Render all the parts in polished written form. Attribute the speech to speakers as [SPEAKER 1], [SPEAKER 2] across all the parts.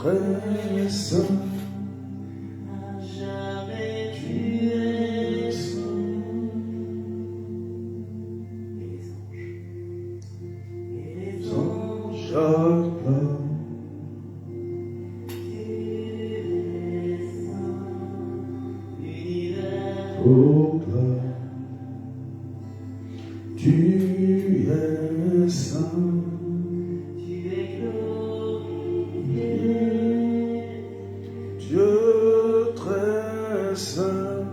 [SPEAKER 1] très saint. Jamais tu es saint. Et les anges acclament. Tu es saint, tu es glorifié, Dieu très saint,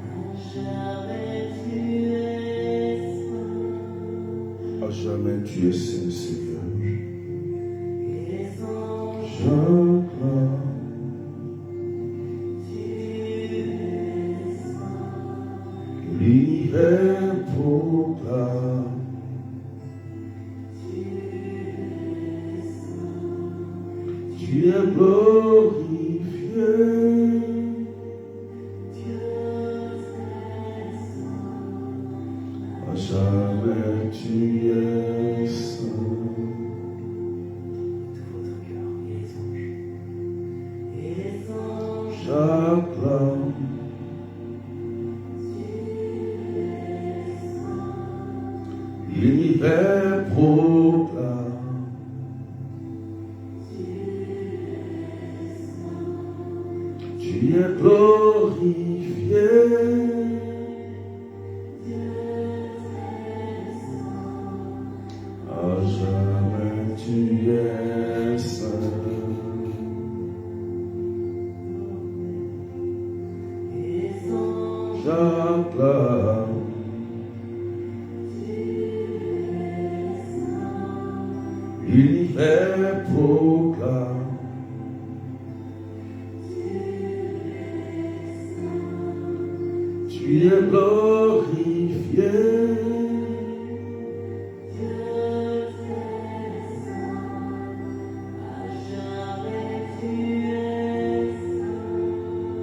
[SPEAKER 1] à jamais tu es saint, à jamais tu es saint, Seigneur. Et les anges acclament. L'univers proclame. Tu es glorifié. À jamais tu es saint. Et les anges acclament. L'univers proclame. Tu es glorifié. À jamais tu es saint. J'acclame. L'univers proclame. Tu es glorifié. À jamais tu es saint.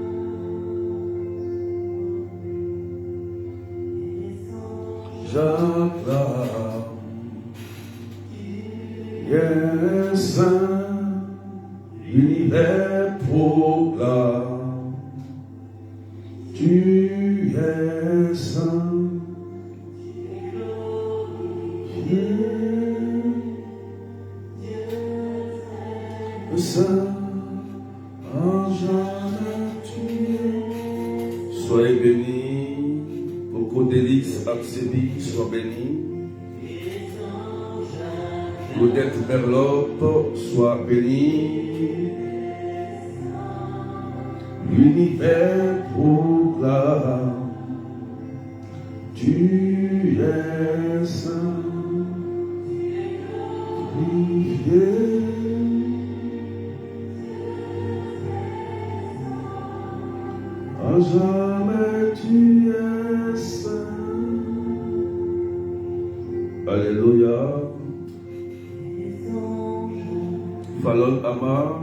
[SPEAKER 1] J'acclame. Tu es saint, l'univers proclame. Tu es saint, Dieu saint, à jamais tu es. Soyez bénis, beaucoup d'Élix Absébi, sois bénis. Claudette Berlope, sois béni. L'univers proclame. Tu es saint, glorifié. À jamais tu es saint. Alléluia. Fallon Amar,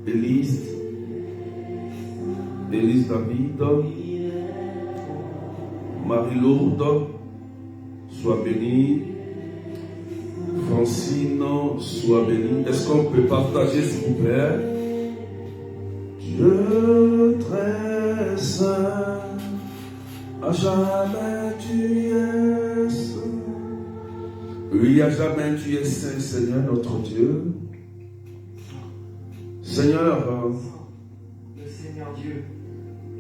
[SPEAKER 1] Élise David, Marie-Lourdes, sois bénie. Francine, sois bénie. Est-ce qu'on peut partager, s'il vous plaît? Dieu très saint, à jamais tu es saint. Oui, à jamais tu es saint, Seigneur notre Dieu. Seigneur,
[SPEAKER 2] le Seigneur Dieu,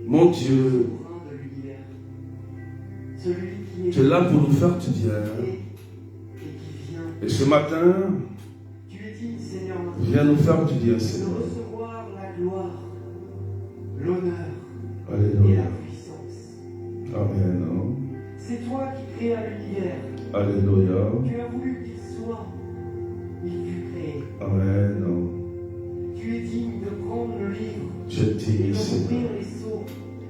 [SPEAKER 1] mon Dieu,
[SPEAKER 2] souverain de l'univers, celui qui
[SPEAKER 1] tu es là pour nous faire du bien.
[SPEAKER 2] et qui vient.
[SPEAKER 1] Et ce matin,
[SPEAKER 2] Tu es digne, Seigneur notre
[SPEAKER 1] viens nous faire du bien,
[SPEAKER 2] de
[SPEAKER 1] Seigneur.
[SPEAKER 2] recevoir la gloire, l'honneur et
[SPEAKER 1] Alléluia.
[SPEAKER 2] la puissance.
[SPEAKER 1] Amen.
[SPEAKER 2] C'est toi qui créas l'univers.
[SPEAKER 1] Alléluia.
[SPEAKER 2] Tu as voulu qu'il soit, il fut créé.
[SPEAKER 1] Amen.
[SPEAKER 2] Tu es digne de prendre le livre
[SPEAKER 1] Je
[SPEAKER 2] et
[SPEAKER 1] t'aime,
[SPEAKER 2] d'ouvrir
[SPEAKER 1] Seigneur.
[SPEAKER 2] les seaux,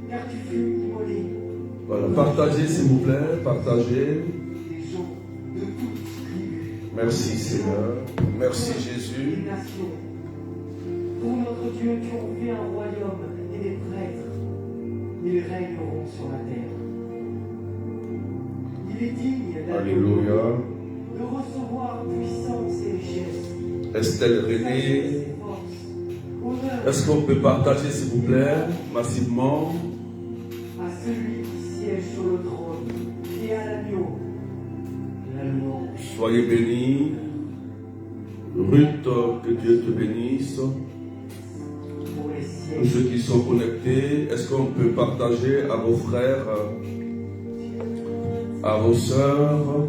[SPEAKER 2] car tu fus immolé.
[SPEAKER 1] Voilà, partagez, s'il vous plaît, partagez.
[SPEAKER 2] Des gens de toutes tribus,
[SPEAKER 1] Merci, Seigneur. Merci, Jésus.
[SPEAKER 2] des nations. Pour notre Dieu, tu en fais un royaume et des prêtres. Ils régneront sur la terre. Il est digne
[SPEAKER 1] Alléluia.
[SPEAKER 2] de recevoir puissance et richesse.
[SPEAKER 1] Estelle René.
[SPEAKER 2] Honneur
[SPEAKER 1] Est-ce qu'on peut partager, s'il vous plaît, massivement?
[SPEAKER 2] à celui qui siège sur le trône et à l'agneau. La louange.
[SPEAKER 1] Soyez bénis. Ruth, que Dieu te bénisse.
[SPEAKER 2] Pour les
[SPEAKER 1] Tous
[SPEAKER 2] sièges.
[SPEAKER 1] ceux qui sont connectés, est-ce qu'on peut partager à vos frères, à vos sœurs?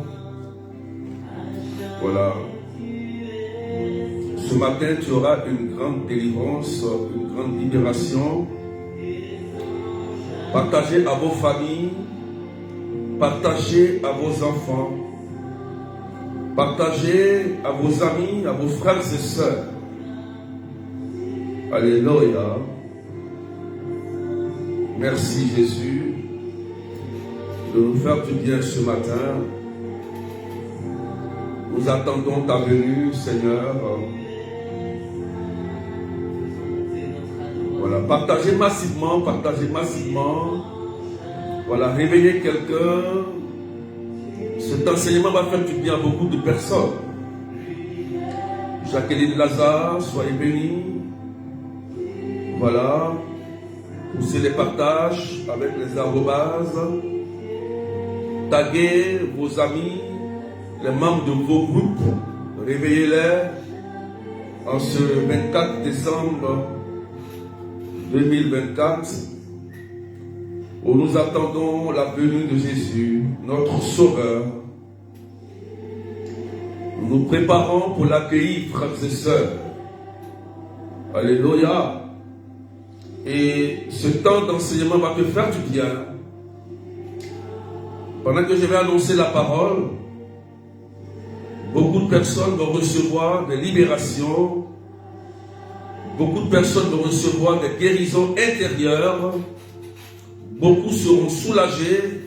[SPEAKER 1] Voilà. Ce matin, tu auras une grande délivrance, une grande libération. Partagez à vos familles, partagez à vos enfants, partagez à vos amis, à vos frères et sœurs. Alléluia. Merci Jésus de nous faire du bien ce matin. Nous attendons ta venue, Seigneur. Voilà, partagez massivement, partagez massivement. Voilà, réveillez quelqu'un. Cet enseignement va faire du bien à beaucoup de personnes. Jacqueline Lazare, soyez bénie. Voilà, poussez les partages avec les arrobases. Taguez vos amis, les membres de vos groupes. Réveillez-les en ce 24 décembre 2024, où nous attendons la venue de Jésus, notre Sauveur. Nous nous préparons pour l'accueillir, frères et sœurs. Alléluia. Et ce temps d'enseignement va te faire du bien. Pendant que je vais annoncer la parole, beaucoup de personnes vont recevoir des libérations. Beaucoup de personnes vont recevoir des guérisons intérieures. Beaucoup seront soulagés.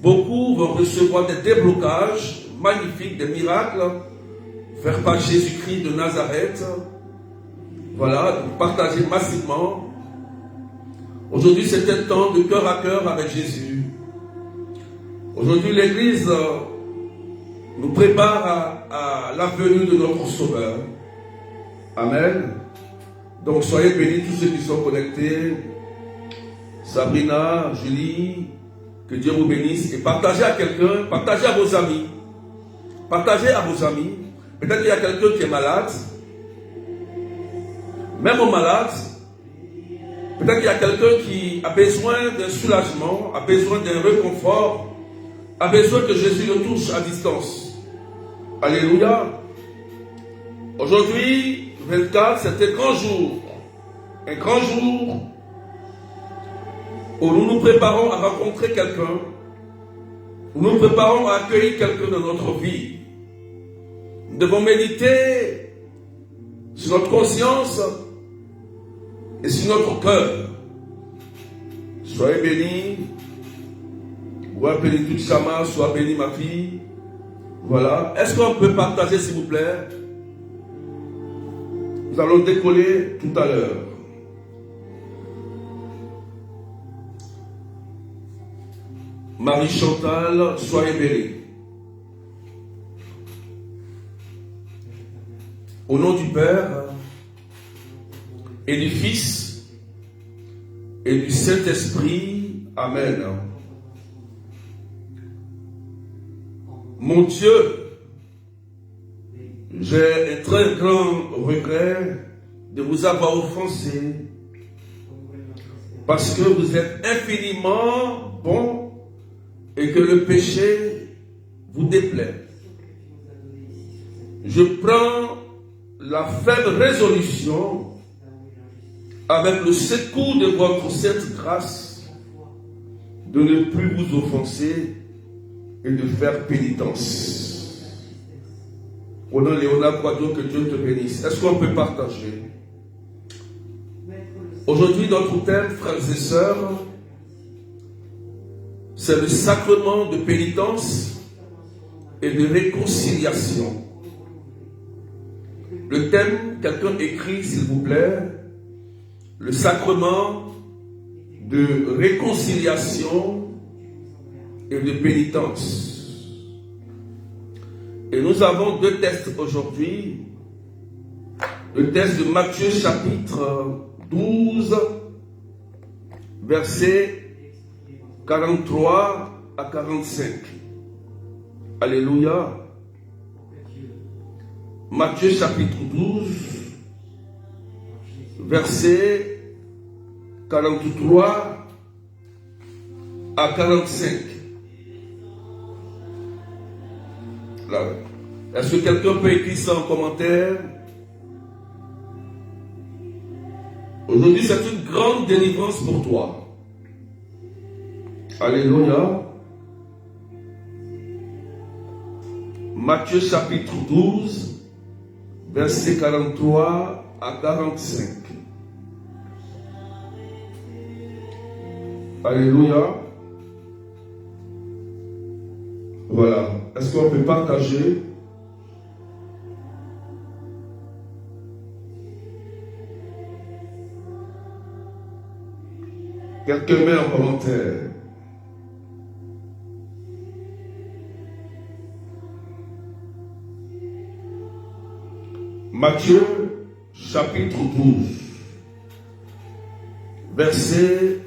[SPEAKER 1] Beaucoup vont recevoir des déblocages magnifiques, des miracles, faits par Jésus-Christ de Nazareth. Voilà, partagez massivement. Aujourd'hui, c'est un temps de cœur à cœur avec Jésus. Aujourd'hui, l'Église nous prépare à la venue de notre Sauveur. Amen. Donc soyez bénis tous ceux qui sont connectés. Sabrina, Julie, que Dieu vous bénisse. Et partagez à quelqu'un, partagez à vos amis. Partagez à vos amis. Peut-être qu'il y a quelqu'un qui est malade. Même aux malades. Peut-être qu'il y a quelqu'un qui a besoin d'un soulagement, a besoin d'un réconfort, a besoin que Jésus le touche à distance. Alléluia. Aujourd'hui, 24, c'est un grand jour. Un grand jour où nous nous préparons à rencontrer quelqu'un, où nous nous préparons à accueillir quelqu'un dans notre vie. Nous devons méditer sur notre conscience et sur notre cœur. Soyez bénis. Sois béni toute Chama, sois béni ma fille. Voilà. Est-ce qu'on peut partager s'il vous plaît? Nous allons décoller tout à l'heure. Marie Chantal, soyez bénie. Au nom du Père et du Fils et du Saint-Esprit, Amen. Mon Dieu, j'ai un très grand regret de vous avoir offensé parce que vous êtes infiniment bon et que le péché vous déplaît. Je prends la ferme résolution avec le secours de votre sainte grâce de ne plus vous offenser et de faire pénitence. Au nom de Léonard Quadro, que Dieu te bénisse. Est-ce qu'on peut partager? Aujourd'hui, notre thème, frères et sœurs, c'est le sacrement de pénitence et de réconciliation. Le thème, quelqu'un écrit, s'il vous plaît, le sacrement de réconciliation et de pénitence. Et nous avons deux textes aujourd'hui le texte de Matthieu chapitre 12, versets 43 à 45. Alléluia. Matthieu chapitre 12, versets 43 à 45. Là. Est-ce que quelqu'un peut écrire ça en commentaire? Aujourd'hui, c'est une grande délivrance pour toi. Alléluia. Matthieu chapitre 12, versets 43 à 45. Alléluia. Voilà. Est-ce qu'on peut partager? Quelqu'un met en commentaire. Matthieu chapitre 12, versets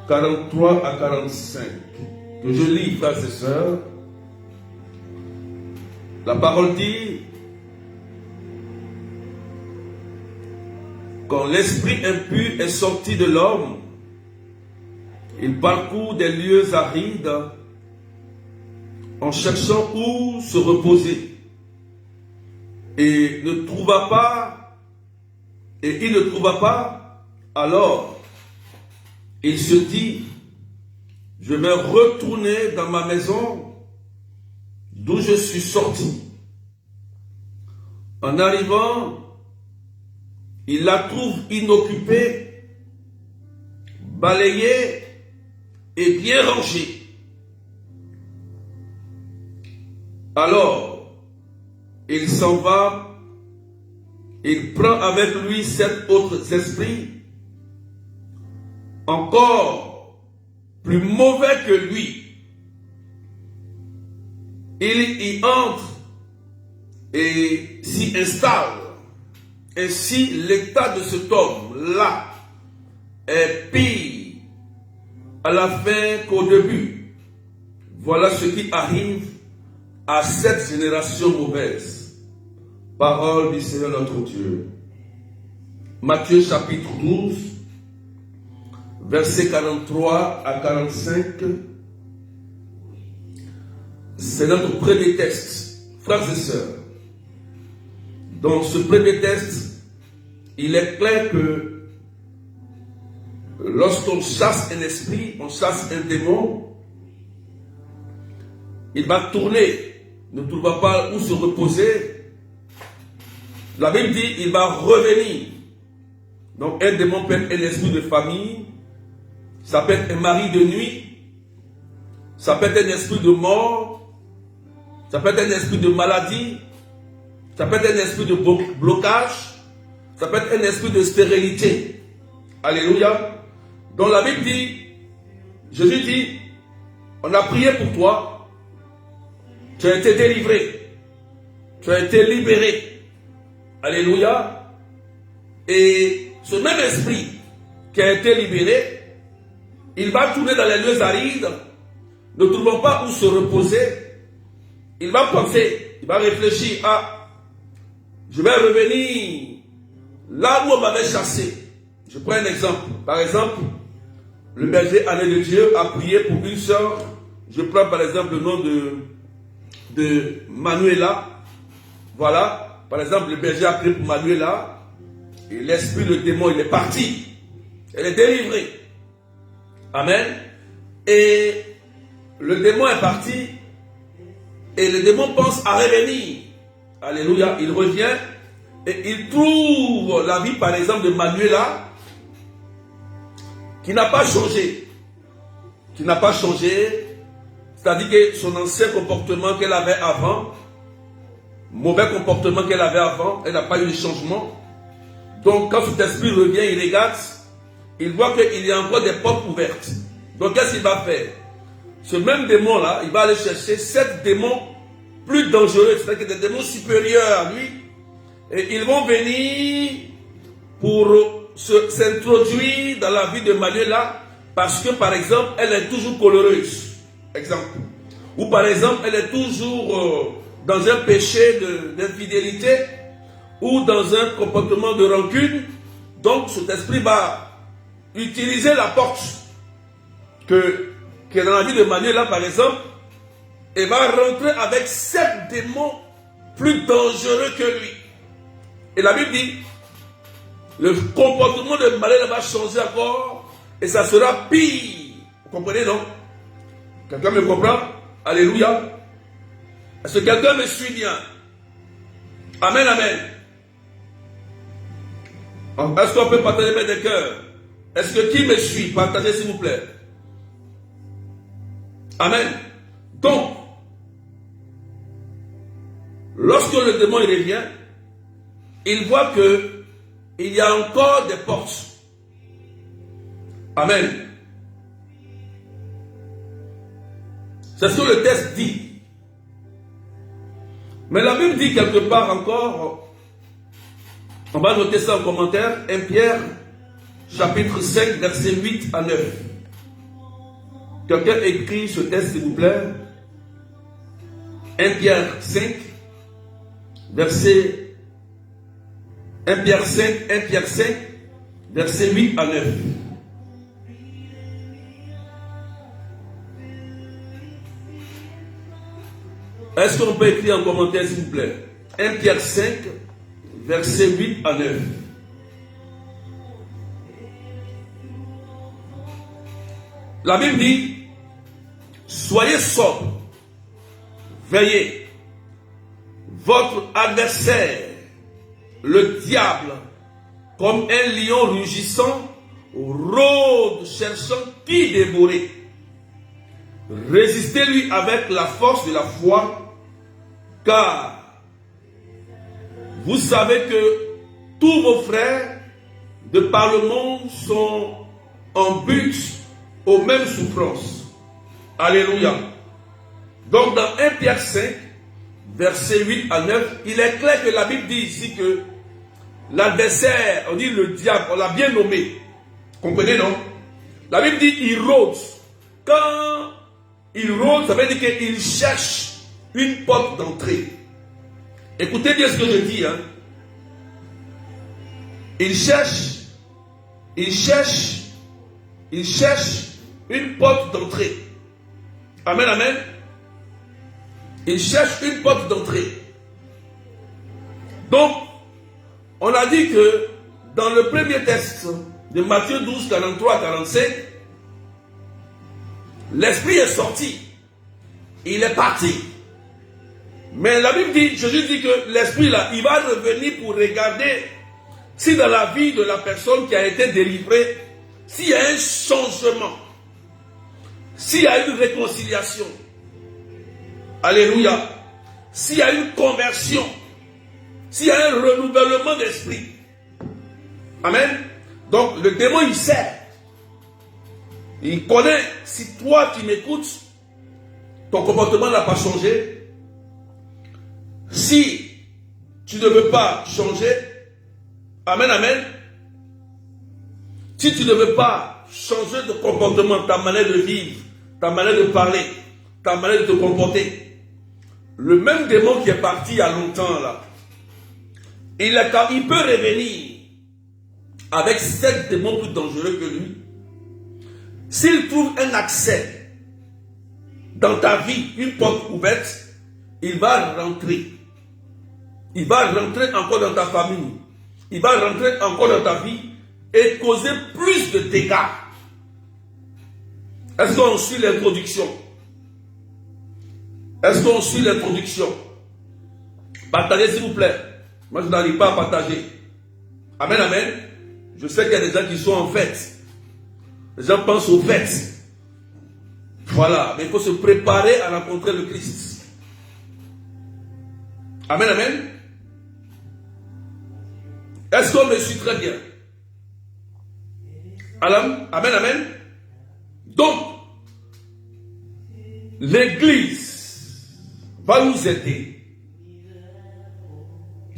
[SPEAKER 1] 43 à 45. Que je lis, frères et sœurs. La parole dit: quand l'esprit impur est sorti de l'homme, il parcourt des lieux arides en cherchant où se reposer. Et il ne trouva pas, alors il se dit: je vais retourner dans ma maison d'où je suis sorti. En arrivant, il la trouve inoccupée, balayée et bien rangée. Alors, il s'en va, il prend avec lui 7 autres esprits, encore plus mauvais que lui. Il y entre et s'y installe. Ainsi, l'état de cet homme-là est pire à la fin qu'au début. Voilà ce qui arrive à cette génération mauvaise. Parole du Seigneur notre Dieu. Matthieu chapitre 12, versets 43 à 45. C'est notre premier texte, frères et sœurs. Dans ce premier texte, il est clair que lorsqu'on chasse un esprit, on chasse un démon, il va tourner, ne trouvera pas où se reposer. La Bible dit il va revenir. Donc un démon peut être un esprit de famille, ça peut être un mari de nuit, ça peut être un esprit de mort, ça peut être un esprit de maladie, ça peut être un esprit de blocage, ça peut être un esprit de stérilité. Alléluia. Donc la Bible dit, Jésus dit, on a prié pour toi, tu as été délivré, tu as été libéré. Alléluia. Et ce même esprit qui a été libéré, il va tourner dans les lieux arides, ne trouvant pas où se reposer. Il va penser, il va réfléchir à: je vais revenir là où on m'avait chassé. Je prends un exemple. Par exemple, le berger Année de Dieu a prié pour une soeur. Je prends par exemple le nom de Manuela. Voilà. Par exemple, le berger a prié pour Manuela. Et l'esprit, le démon, il est parti. Elle est délivrée. Amen. Et le démon est parti. Et le démon pense à revenir. Alléluia. Il revient. Et il trouve la vie, par exemple, de Manuela, qui n'a pas changé. Qui n'a pas changé. C'est-à-dire que son ancien comportement qu'elle avait avant, mauvais comportement qu'elle avait avant, elle n'a pas eu de changement. Donc quand cet esprit revient, il regarde, il voit qu'il y a encore des portes ouvertes. Donc qu'est-ce qu'il va faire? Ce même démon-là, il va aller chercher 7 démons plus dangereux, c'est-à-dire des démons supérieurs à lui. Et ils vont venir pour s'introduire dans la vie de Manuela parce que, par exemple, elle est toujours coléreuse. Exemple. Ou par exemple, elle est toujours dans un péché d'infidélité ou dans un comportement de rancune. Donc, cet esprit va utiliser la porte qui est dans la vie de Manuela, par exemple, et va rentrer avec 7 démons plus dangereux que lui. Et la Bible dit, le comportement de Manuela va changer encore et ça sera pire. Vous comprenez, non? Quelqu'un me comprend? Alléluia. Est-ce que quelqu'un me suit bien? Amen, amen. Est-ce qu'on peut partager mes deux cœurs? Est-ce que qui me suit? Partagez s'il vous plaît. Amen. Donc, lorsque le démon il revient, il voit que il y a encore des portes. Amen. C'est ce que le texte dit. Mais la Bible dit quelque part encore, on va noter ça en commentaire, 1 Pierre, chapitre 5, versets 8 à 9. Quelqu'un écrit ce texte, s'il vous plaît. 1 Pierre 5, verset 1 Pierre 5, verset 8 à 9. Est-ce qu'on peut écrire en commentaire, s'il vous plaît? 1 Pierre 5, verset 8 à 9. La Bible dit, soyez sobres, veillez. Votre adversaire, le diable, comme un lion rugissant, rôde cherchant qui dévorer. Résistez-lui avec la force de la foi, car vous savez que tous vos frères de par le monde sont en but aux mêmes souffrances. Alléluia. Donc dans 1 Pierre 5, verset 8 à 9, il est clair que la Bible dit ici que l'adversaire, on dit le diable, on l'a bien nommé. Comprenez, non? La Bible dit il rôde. Quand il rôde, ça veut dire qu'il cherche une porte d'entrée. Écoutez bien ce que je dis. Hein. Il cherche une porte d'entrée. Amen, amen. Il cherche une porte d'entrée. Donc, on a dit que dans le premier texte de Matthieu 12, 43, 45, l'esprit est sorti. Il est parti. Mais la Bible dit, Jésus dit que l'esprit là, il va revenir pour regarder si dans la vie de la personne qui a été délivrée, s'il y a un changement, s'il y a une réconciliation. Alléluia. S'il y a une conversion, s'il y a un renouvellement d'esprit. Amen. Donc le démon il sait. Il connaît, si toi qui m'écoutes, ton comportement n'a pas changé. Si tu ne veux pas changer, amen, amen. Si tu ne veux pas changer de comportement, ta manière de vivre, ta manière de parler, ta manière de te comporter, le même démon qui est parti il y a longtemps là, il peut revenir avec 7 démons plus dangereux que lui. S'il trouve un accès dans ta vie, une porte ouverte, il va rentrer. Il va rentrer encore dans ta famille. Il va rentrer encore dans ta vie et causer plus de dégâts. Est-ce qu'on suit l'introduction? Est-ce qu'on suit l'introduction? Partagez s'il vous plaît. Moi je n'arrive pas à partager. Amen, amen. Je sais qu'il y a des gens qui sont en fête. Les gens pensent aux fêtes. Voilà. Mais il faut se préparer à rencontrer le Christ. Amen, amen. Est-ce qu'on me suit très bien? Amen, amen. Donc, l'Église va nous aider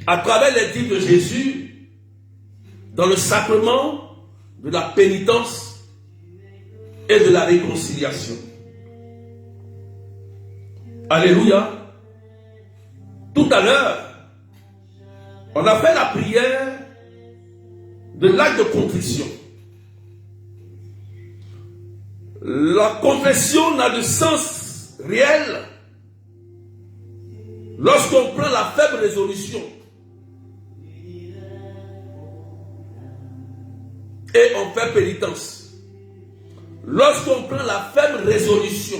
[SPEAKER 1] à travers les dires de Jésus, dans le sacrement de la pénitence et de la réconciliation. Alléluia. Tout à l'heure, on a fait la prière de l'acte de contrition. La confession n'a de sens réel lorsqu'on prend la faible résolution et on fait pénitence. Lorsqu'on prend la faible résolution.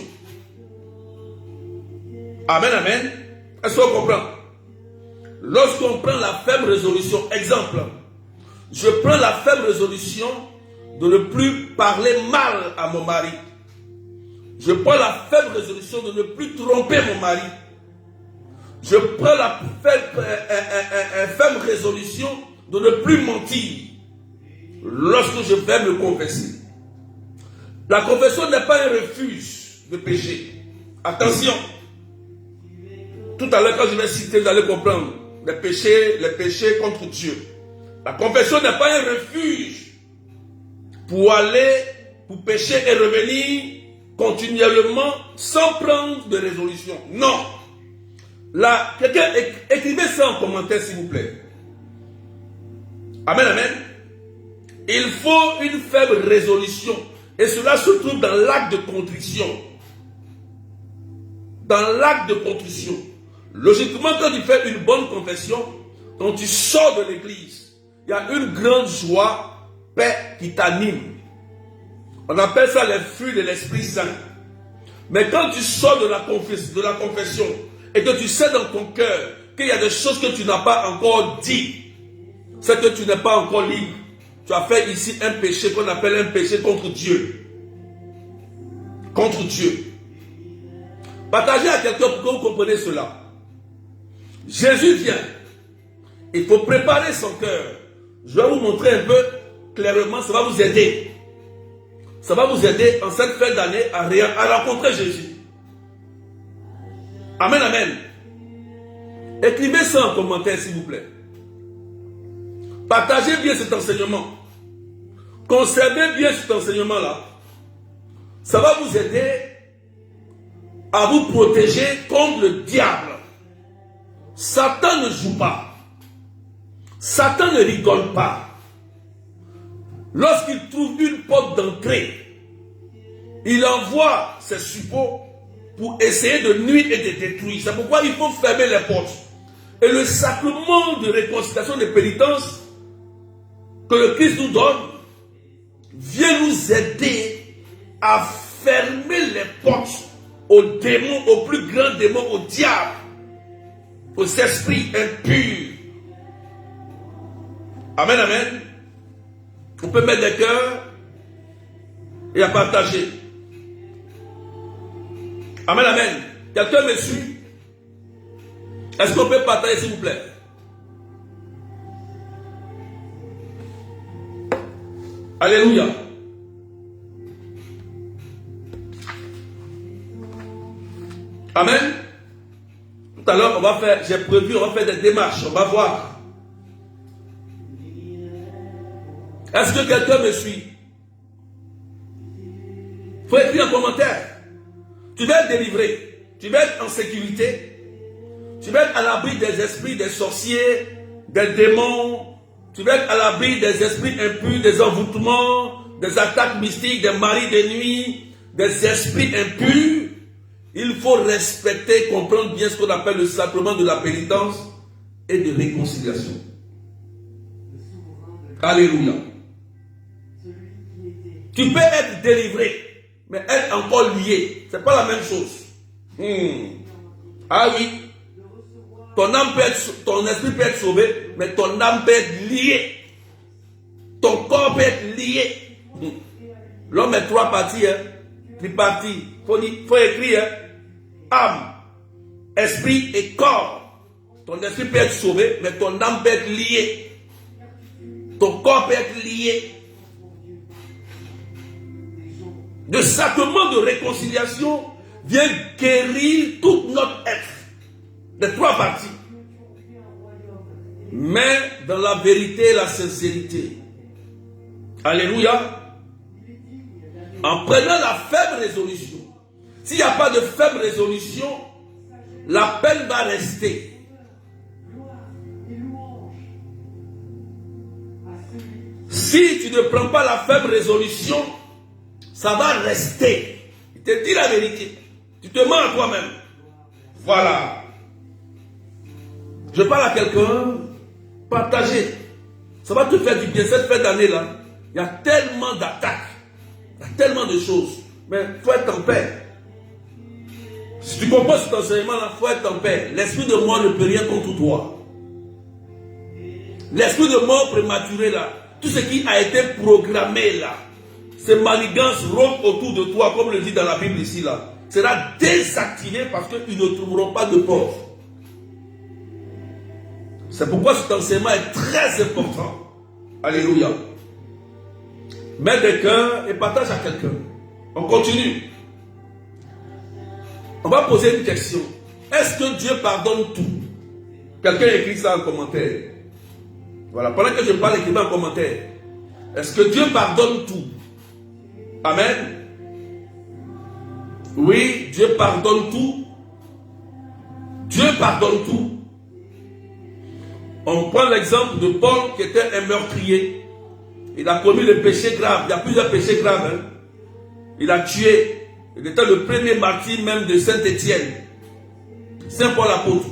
[SPEAKER 1] Amen, amen. Est-ce qu'on comprend? Lorsqu'on prend la faible résolution, exemple, je prends la faible résolution de ne plus parler mal à mon mari. Je prends la faible résolution de ne plus tromper mon mari. Je prends la faible résolution de ne plus mentir lorsque je vais me confesser. La confession n'est pas un refuge de péché. Attention. Tout à l'heure, quand je vais citer, vous allez comprendre les péchés contre Dieu. La confession n'est pas un refuge pour pécher et revenir continuellement sans prendre de résolution. Non. Là, quelqu'un écrivez ça en commentaire, s'il vous plaît. Amen, amen. Il faut une faible résolution. Et cela se trouve dans l'acte de contrition. Dans l'acte de contrition. Logiquement, quand tu fais une bonne confession, quand tu sors de l'église, il y a une grande joie, paix qui t'anime. On appelle ça les fruits de l'Esprit Saint. Mais quand tu sors de la confession et que tu sais dans ton cœur qu'il y a des choses que tu n'as pas encore dit, c'est que tu n'es pas encore libre. Tu as fait ici un péché qu'on appelle un péché contre Dieu. Contre Dieu. Partagez à quelqu'un pour que vous compreniez cela. Jésus vient. Il faut préparer son cœur. Je vais vous montrer un peu clairement, ça va vous aider. Ça va vous aider en cette fin d'année à rencontrer Jésus. Amen, amen. Écrivez ça en commentaire, s'il vous plaît. Partagez bien cet enseignement. Conservez bien cet enseignement-là. Ça va vous aider à vous protéger contre le diable. Satan ne joue pas. Satan ne rigole pas. Lorsqu'il trouve une porte d'entrée, il envoie ses suppôts pour essayer de nuire et de détruire. C'est pourquoi il faut fermer les portes. Et le sacrement de réconciliation de pénitence que le Christ nous donne vient nous aider à fermer les portes aux démons, aux plus grands démons, au diable, aux esprits impurs. Amen, amen. On peut mettre des cœurs et à partager. Amen, amen. Quelqu'un me suit? Est-ce qu'on peut partager, s'il vous plaît? Alléluia. Amen. Tout à l'heure, j'ai prévu, on va faire des démarches, on va voir. Est-ce que quelqu'un me suit? Il faut écrire un commentaire. Tu vas être délivré. Tu vas être en sécurité. Tu vas être à l'abri des esprits, des sorciers, des démons. Tu vas être à l'abri des esprits impurs, des envoûtements, des attaques mystiques, des maris de nuit, des esprits impurs. Il faut respecter, comprendre bien ce qu'on appelle le sacrement de la pénitence et de réconciliation. Alléluia. Tu peux être délivré, mais être encore lié. Ce n'est pas la même chose. Ah oui. Ton âme peut être, ton esprit peut être sauvé, mais ton âme peut être lié. Ton corps peut être lié. L'homme est trois parties, tripartie. Il faut écrire âme, esprit et corps. Ton esprit peut être sauvé, mais ton âme peut être liée. Ton corps peut être lié. Le sacrement de réconciliation vient guérir toute notre être. Les trois parties. mais dans la vérité et la sincérité. Alléluia. En prenant la ferme résolution. S'il n'y a pas de ferme résolution, la peine va rester. Si tu ne prends pas la ferme résolution, ça va rester. Il te dit la vérité. Tu te mens à toi-même. Voilà. Je parle à quelqu'un, partagez. Ça va te faire du bien. Cette fin d'année-là, il y a tellement d'attaques. Il y a tellement de choses. Mais il faut être en paix. Si tu comprends cet enseignement-là, il faut être en paix. L'esprit de mort ne peut rien contre toi. L'esprit de mort prématuré là, tout ce qui a été programmé là, ces manigances rôdent autour de toi, comme le dit dans la Bible ici là, sera désactivé parce qu'ils ne trouveront pas de porte. C'est pourquoi cet enseignement est très important. Alléluia. Mets des cœurs et partage à quelqu'un. On continue. On va poser une question. Est-ce que Dieu pardonne tout? Quelqu'un écrit ça en commentaire. Voilà, pendant que je parle, écrivez en commentaire. Est-ce que Dieu pardonne tout? Amen. Oui, Dieu pardonne tout. Dieu pardonne tout. On prend l'exemple de Paul qui était un meurtrier. Il a commis le péché grave. Il y a plusieurs péchés graves. Hein. Il a tué. Il était le premier martyr même de Saint-Étienne. Saint Paul l'apôtre.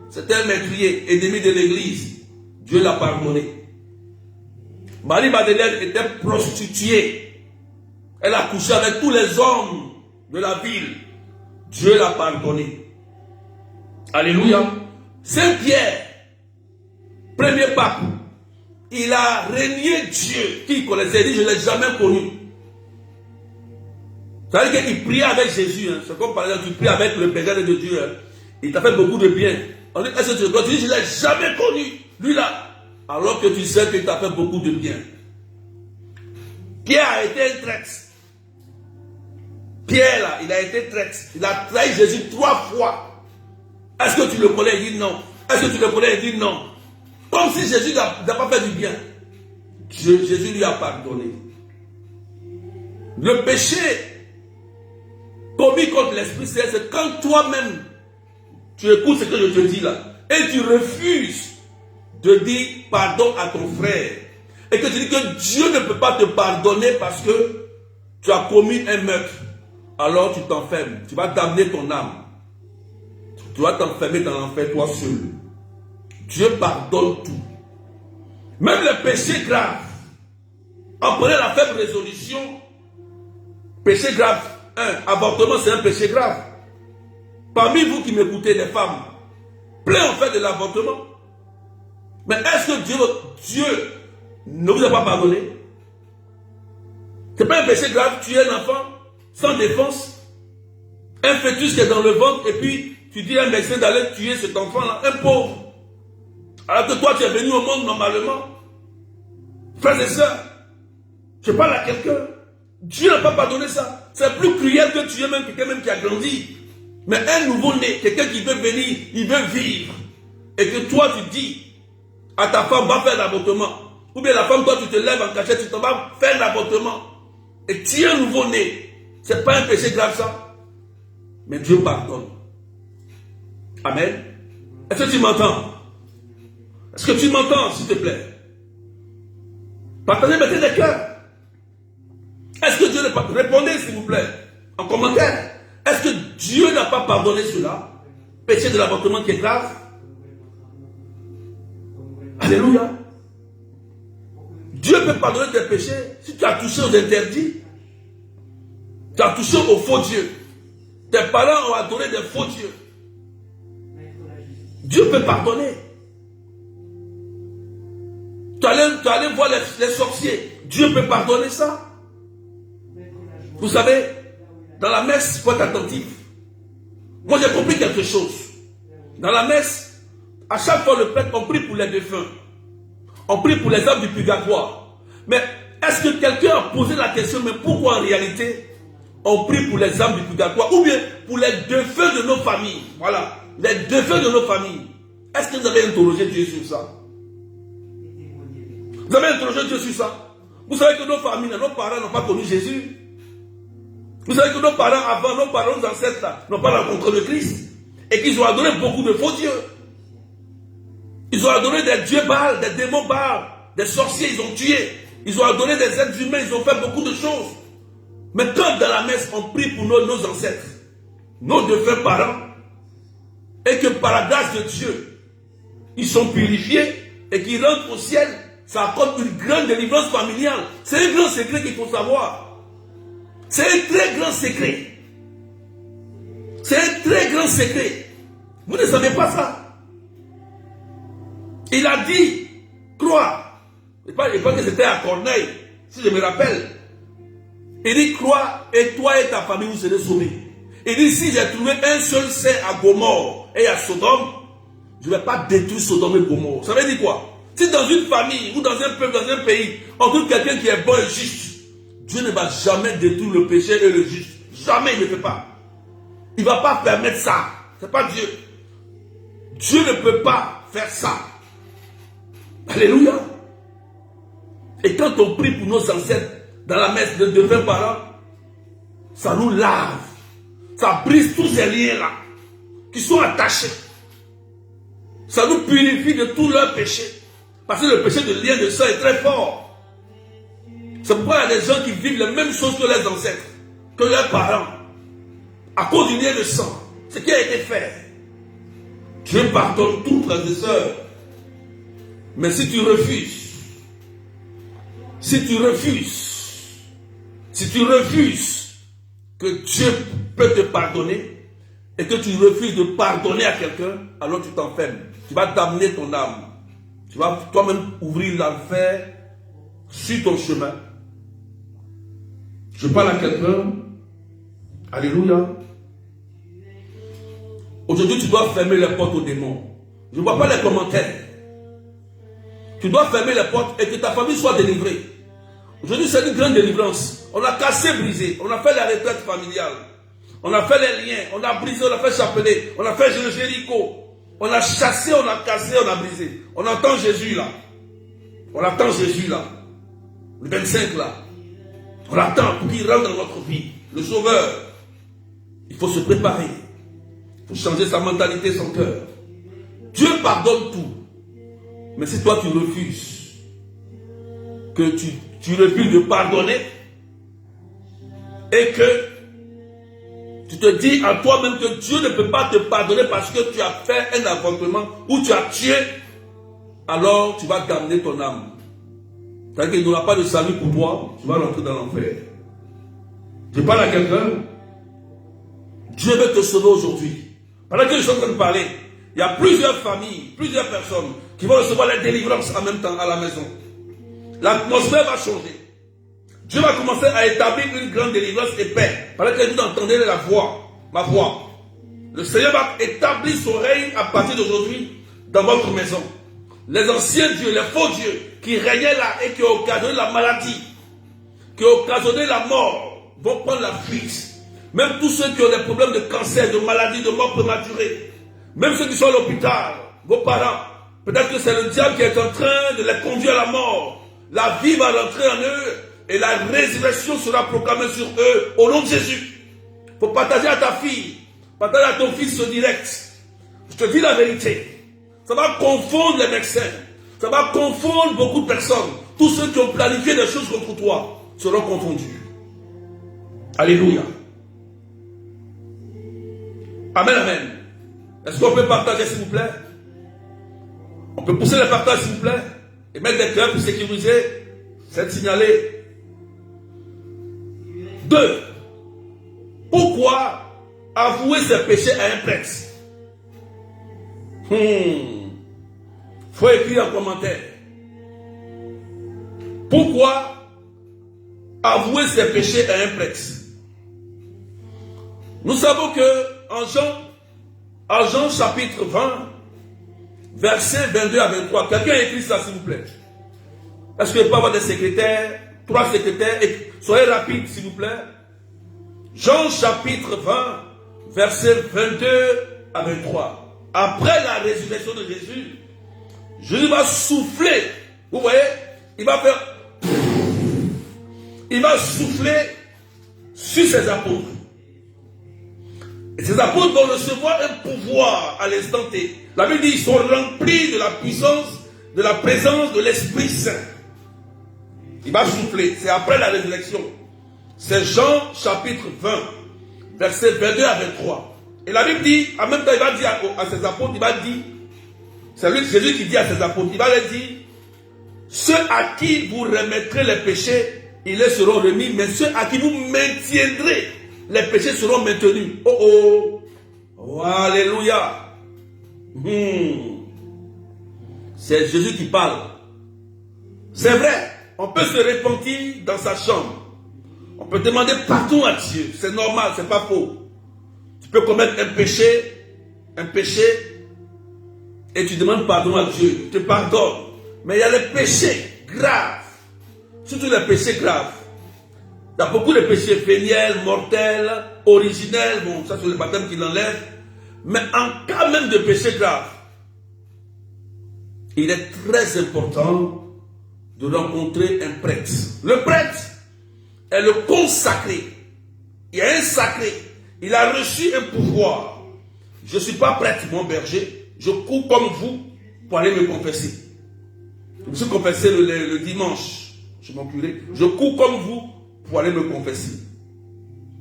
[SPEAKER 1] C'était un meurtrier, ennemi de l'église. Dieu l'a pardonné. Marie-Madeleine était prostituée. Elle a couché avec tous les hommes de la ville. Dieu l'a pardonné. Alléluia. Saint-Pierre, premier pape, il a régné Dieu. Qui connaissait? Il dit, je ne l'ai jamais connu. Ça veut dire qu'il priait avec Jésus. Hein. C'est comme par exemple, tu pries avec le Père de Dieu. Hein. Il t'a fait beaucoup de bien. On dit, est-ce que tu le dis, je ne l'ai jamais connu. Lui là. Alors que tu sais qu'il t'a fait beaucoup de bien. Pierre a été un traître. Pierre là, il a été traître. Il a trahi Jésus 3 fois. Est-ce que tu le connais? Il dit non. Est-ce que tu le connais? Il dit non. Comme si Jésus n'a pas fait du bien. Jésus lui a pardonné. Le péché commis contre l'Esprit Saint, c'est quand toi-même tu écoutes ce que je te dis là et tu refuses de dire pardon à ton frère et que tu dis que Dieu ne peut pas te pardonner parce que tu as commis un meurtre, alors tu t'enfermes, tu vas damner ton âme, tu vas t'enfermer dans l'enfer toi seul. Dieu pardonne tout, même les péchés graves. En prenant la faible résolution, péché grave, avortement c'est un péché grave. Parmi vous qui m'écoutez, les femmes, plein en fait de l'avortement. Mais est-ce que Dieu ne vous a pas pardonné? Ce n'est pas un péché grave, tuer un enfant sans défense, un fœtus qui est dans le ventre, et puis tu dis à un médecin d'aller tuer cet enfant-là, un pauvre. Alors que toi tu es venu au monde normalement. Frères et sœurs, je parle à quelqu'un. Dieu n'a pas pardonné ça. C'est plus cruel que tuer même quelqu'un même qui a grandi. Mais un nouveau-né, quelqu'un qui veut venir, il veut vivre. Et que toi tu dis à ta femme, va faire l'avortement. Ou bien la femme, toi tu te lèves en cachette, tu t'en vas faire l'avortement. Et tuer un nouveau-né, c'est pas un péché grave ça. Mais Dieu pardonne. Amen. Est-ce que tu m'entends? Est-ce que tu m'entends, s'il te plaît? Partagez, mettez des cœurs. Est-ce que Dieu n'a pas... Répondez, s'il vous plaît, en commentaire. Est-ce que Dieu n'a pas pardonné cela? Péché de l'avortement qui est grave? Alléluia. Dieu peut pardonner tes péchés si tu as touché aux interdits. Tu as touché aux faux dieux. Tes parents ont adoré des faux dieux. Dieu peut pardonner. Tu allais voir les sorciers. Dieu peut pardonner ça. Vous savez, dans la messe, il faut être attentif. Moi, j'ai compris quelque chose. Dans la messe, à chaque fois, le prêtre, on prie pour les défunts. On prie pour les âmes du purgatoire. Mais est-ce que quelqu'un a posé la question, mais pourquoi en réalité, on prie pour les âmes du purgatoire? Ou bien pour les défunts de nos familles? Voilà, les défunts de nos familles. Est-ce que vous avez interrogé Dieu sur ça? Vous avez interrogé Dieu sur ça? Vous savez que nos familles, nos parents n'ont pas connu Jésus. Vous savez que nos parents avant, nos parents, nos ancêtres n'ont pas rencontré le Christ. Et qu'ils ont adoré beaucoup de faux dieux. Ils ont adoré des dieux Baal, des démons Baal, des sorciers, ils ont tué. Ils ont adoré des êtres humains, ils ont fait beaucoup de choses. Mais quand dans la messe, on prie pour nos ancêtres, nos défunts parents, et que par la grâce de Dieu, ils sont purifiés et qu'ils rentrent au ciel, ça apporte une grande délivrance familiale. C'est un grand secret qu'il faut savoir. C'est un très grand secret. C'est un très grand secret. Vous ne savez pas ça. Il a dit, crois. Je pense que c'était à Corneille, si je me rappelle. Il dit, crois, et toi et ta famille, vous serez sauvés. Il dit, si j'ai trouvé un seul saint à Gomorrhe et à Sodome, je ne vais pas détruire Sodome et Gomorrhe. Ça veut dire quoi? Si dans une famille ou dans un peuple, dans un pays, on trouve quelqu'un qui est bon et juste, Dieu ne va jamais détruire le péché et le juste. Jamais il ne le fait pas. Il ne va pas permettre ça. Ce n'est pas Dieu. Dieu ne peut pas faire ça. Alléluia. Et quand on prie pour nos ancêtres dans la messe de 20 parents, ça nous lave. Ça brise tous ces liens-là qui sont attachés. Ça nous purifie de tous leurs péchés. Parce que le péché de lien de sang est très fort. C'est pourquoi il y a des gens qui vivent les mêmes choses que leurs ancêtres, que leurs parents. À cause du lien de sang. Ce qui a été fait. Dieu pardonne tout, frères et sœurs. Mais si tu refuses, si tu refuses que Dieu peut te pardonner et que tu refuses de pardonner à quelqu'un, alors tu t'enfermes. Tu vas damner ton âme. Tu vas toi-même ouvrir l'enfer sur ton chemin. Je parle à quelqu'un. Alléluia. Aujourd'hui, tu dois fermer les portes aux démons. Je ne vois pas les commentaires. Tu dois fermer les portes et que ta famille soit délivrée. Aujourd'hui, c'est une grande délivrance. On a cassé, brisé. On a fait la retraite familiale. On a fait les liens. On a brisé, on a fait chapelet. On a fait le Jéricho. On a chassé, on a cassé, on a brisé. On attend Jésus là. On attend Jésus là. Le 25 là. On l'attend pour qu'il rentre dans notre vie. Le Sauveur. Il faut se préparer. Il faut changer sa mentalité, son cœur. Dieu pardonne tout. Mais si toi tu refuses, que tu refuses de pardonner, et que tu te dis en toi-même que Dieu ne peut pas te pardonner parce que tu as fait un avortement ou tu as tué, alors tu vas damner ton âme. C'est-à-dire qu'il n'y aura pas de salut pour toi, tu vas rentrer dans l'enfer. Je parle à quelqu'un, Dieu veut te sauver aujourd'hui. Pendant que je suis en train de parler, il y a plusieurs familles, plusieurs personnes qui vont recevoir la délivrance en même temps à la maison. L'atmosphère va changer. Dieu va commencer à établir une grande délivrance et paix. Pendant que vous entendez la voix, ma voix. Le Seigneur va établir son règne à partir d'aujourd'hui dans votre maison. Les anciens dieux, les faux dieux qui régnaient là et qui ont occasionné la maladie, qui ont occasionné la mort, vont prendre la fuite. Même tous ceux qui ont des problèmes de cancer, de maladie, de mort prématurée, même ceux qui sont à l'hôpital, vos parents, peut-être que c'est le diable qui est en train de les conduire à la mort. La vie va rentrer en eux et la résurrection sera proclamée sur eux au nom de Jésus. Il faut partager à ta fille, partager à ton fils ce direct. Je te dis la vérité. Ça va confondre les médecins. Ça va confondre beaucoup de personnes. Tous ceux qui ont planifié des choses contre toi seront confondus. Alléluia. Amen, amen. Est-ce qu'on peut partager, s'il vous plaît? On peut pousser le partage, s'il vous plaît? Et mettre des cœurs pour sécuriser cette signalée. 2. Pourquoi avouer ses péchés à un prêtre? Faut écrire en commentaire. Pourquoi avouer ses péchés à un prêtre? Nous savons que en Jean chapitre 20, versets 22 à 23, quelqu'un a écrit ça, s'il vous plaît. Est-ce qu'il peut y avoir des secrétaires, 3 secrétaires, et soyez rapides, s'il vous plaît. Jean chapitre 20, versets 22 à 23. Après la résurrection de Jésus, Jésus va souffler, vous voyez, il va faire, il va souffler sur ses apôtres. Et ces apôtres vont recevoir un pouvoir à l'instant T. La Bible dit qu'ils sont remplis de la puissance, de la présence de l'Esprit Saint. Il va souffler. C'est après la résurrection. C'est Jean chapitre 20, versets 22 à 23. Et la Bible dit, en même temps, il va dire à ses apôtres, il va dire, c'est lui, Jésus qui dit à ses apôtres, il va leur dire, ceux à qui vous remettrez les péchés, ils les seront remis, mais ceux à qui vous maintiendrez, les péchés seront maintenus. Oh oh, oh alléluia. C'est Jésus qui parle. C'est vrai, on peut se repentir dans sa chambre. On peut demander pardon à Dieu. C'est normal, c'est pas faux. Tu peux commettre un péché, et tu demandes pardon à Dieu. Il te pardonne. Mais il y a les péchés graves. Surtout les péchés graves. Il y a beaucoup de péchés véniels, mortels, originels. Bon, ça c'est le baptême qui l'enlève. Mais en cas même de péché grave, il est très important de rencontrer un prêtre. Le prêtre est le consacré. Il y a un sacré. Il a reçu un pouvoir. Je ne suis pas prêtre, mon berger. Je cours comme vous pour aller me confesser. Je me suis confessé le dimanche. Je m'en curé. Je cours comme vous pour aller me confesser.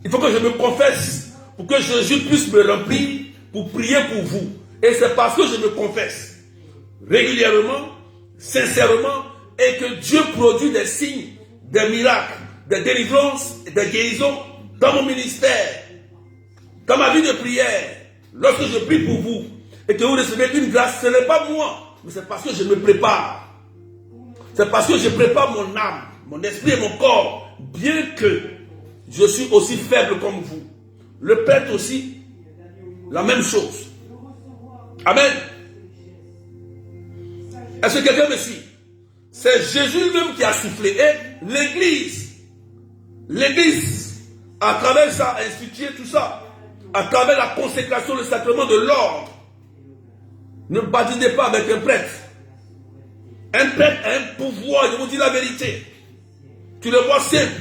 [SPEAKER 1] Il faut que je me confesse pour que Jésus puisse me remplir pour prier pour vous. Et c'est parce que je me confesse régulièrement, sincèrement, et que Dieu produit des signes, des miracles, des délivrances et des guérisons dans mon ministère, dans ma vie de prière. Lorsque je prie pour vous et que vous recevez une grâce, ce n'est pas moi, mais c'est parce que je me prépare. C'est parce que je prépare mon âme, mon esprit et mon corps, bien que je suis aussi faible comme vous. Le prêtre aussi, la même chose. Amen. Est-ce que quelqu'un me suit? C'est Jésus lui-même qui a soufflé. Et l'Église, à travers ça, a institué tout ça. À travers la consécration, le sacrement de l'ordre. Ne baptisez pas avec un prêtre. Un prêtre a un pouvoir, je vous dis la vérité. Tu le vois simple,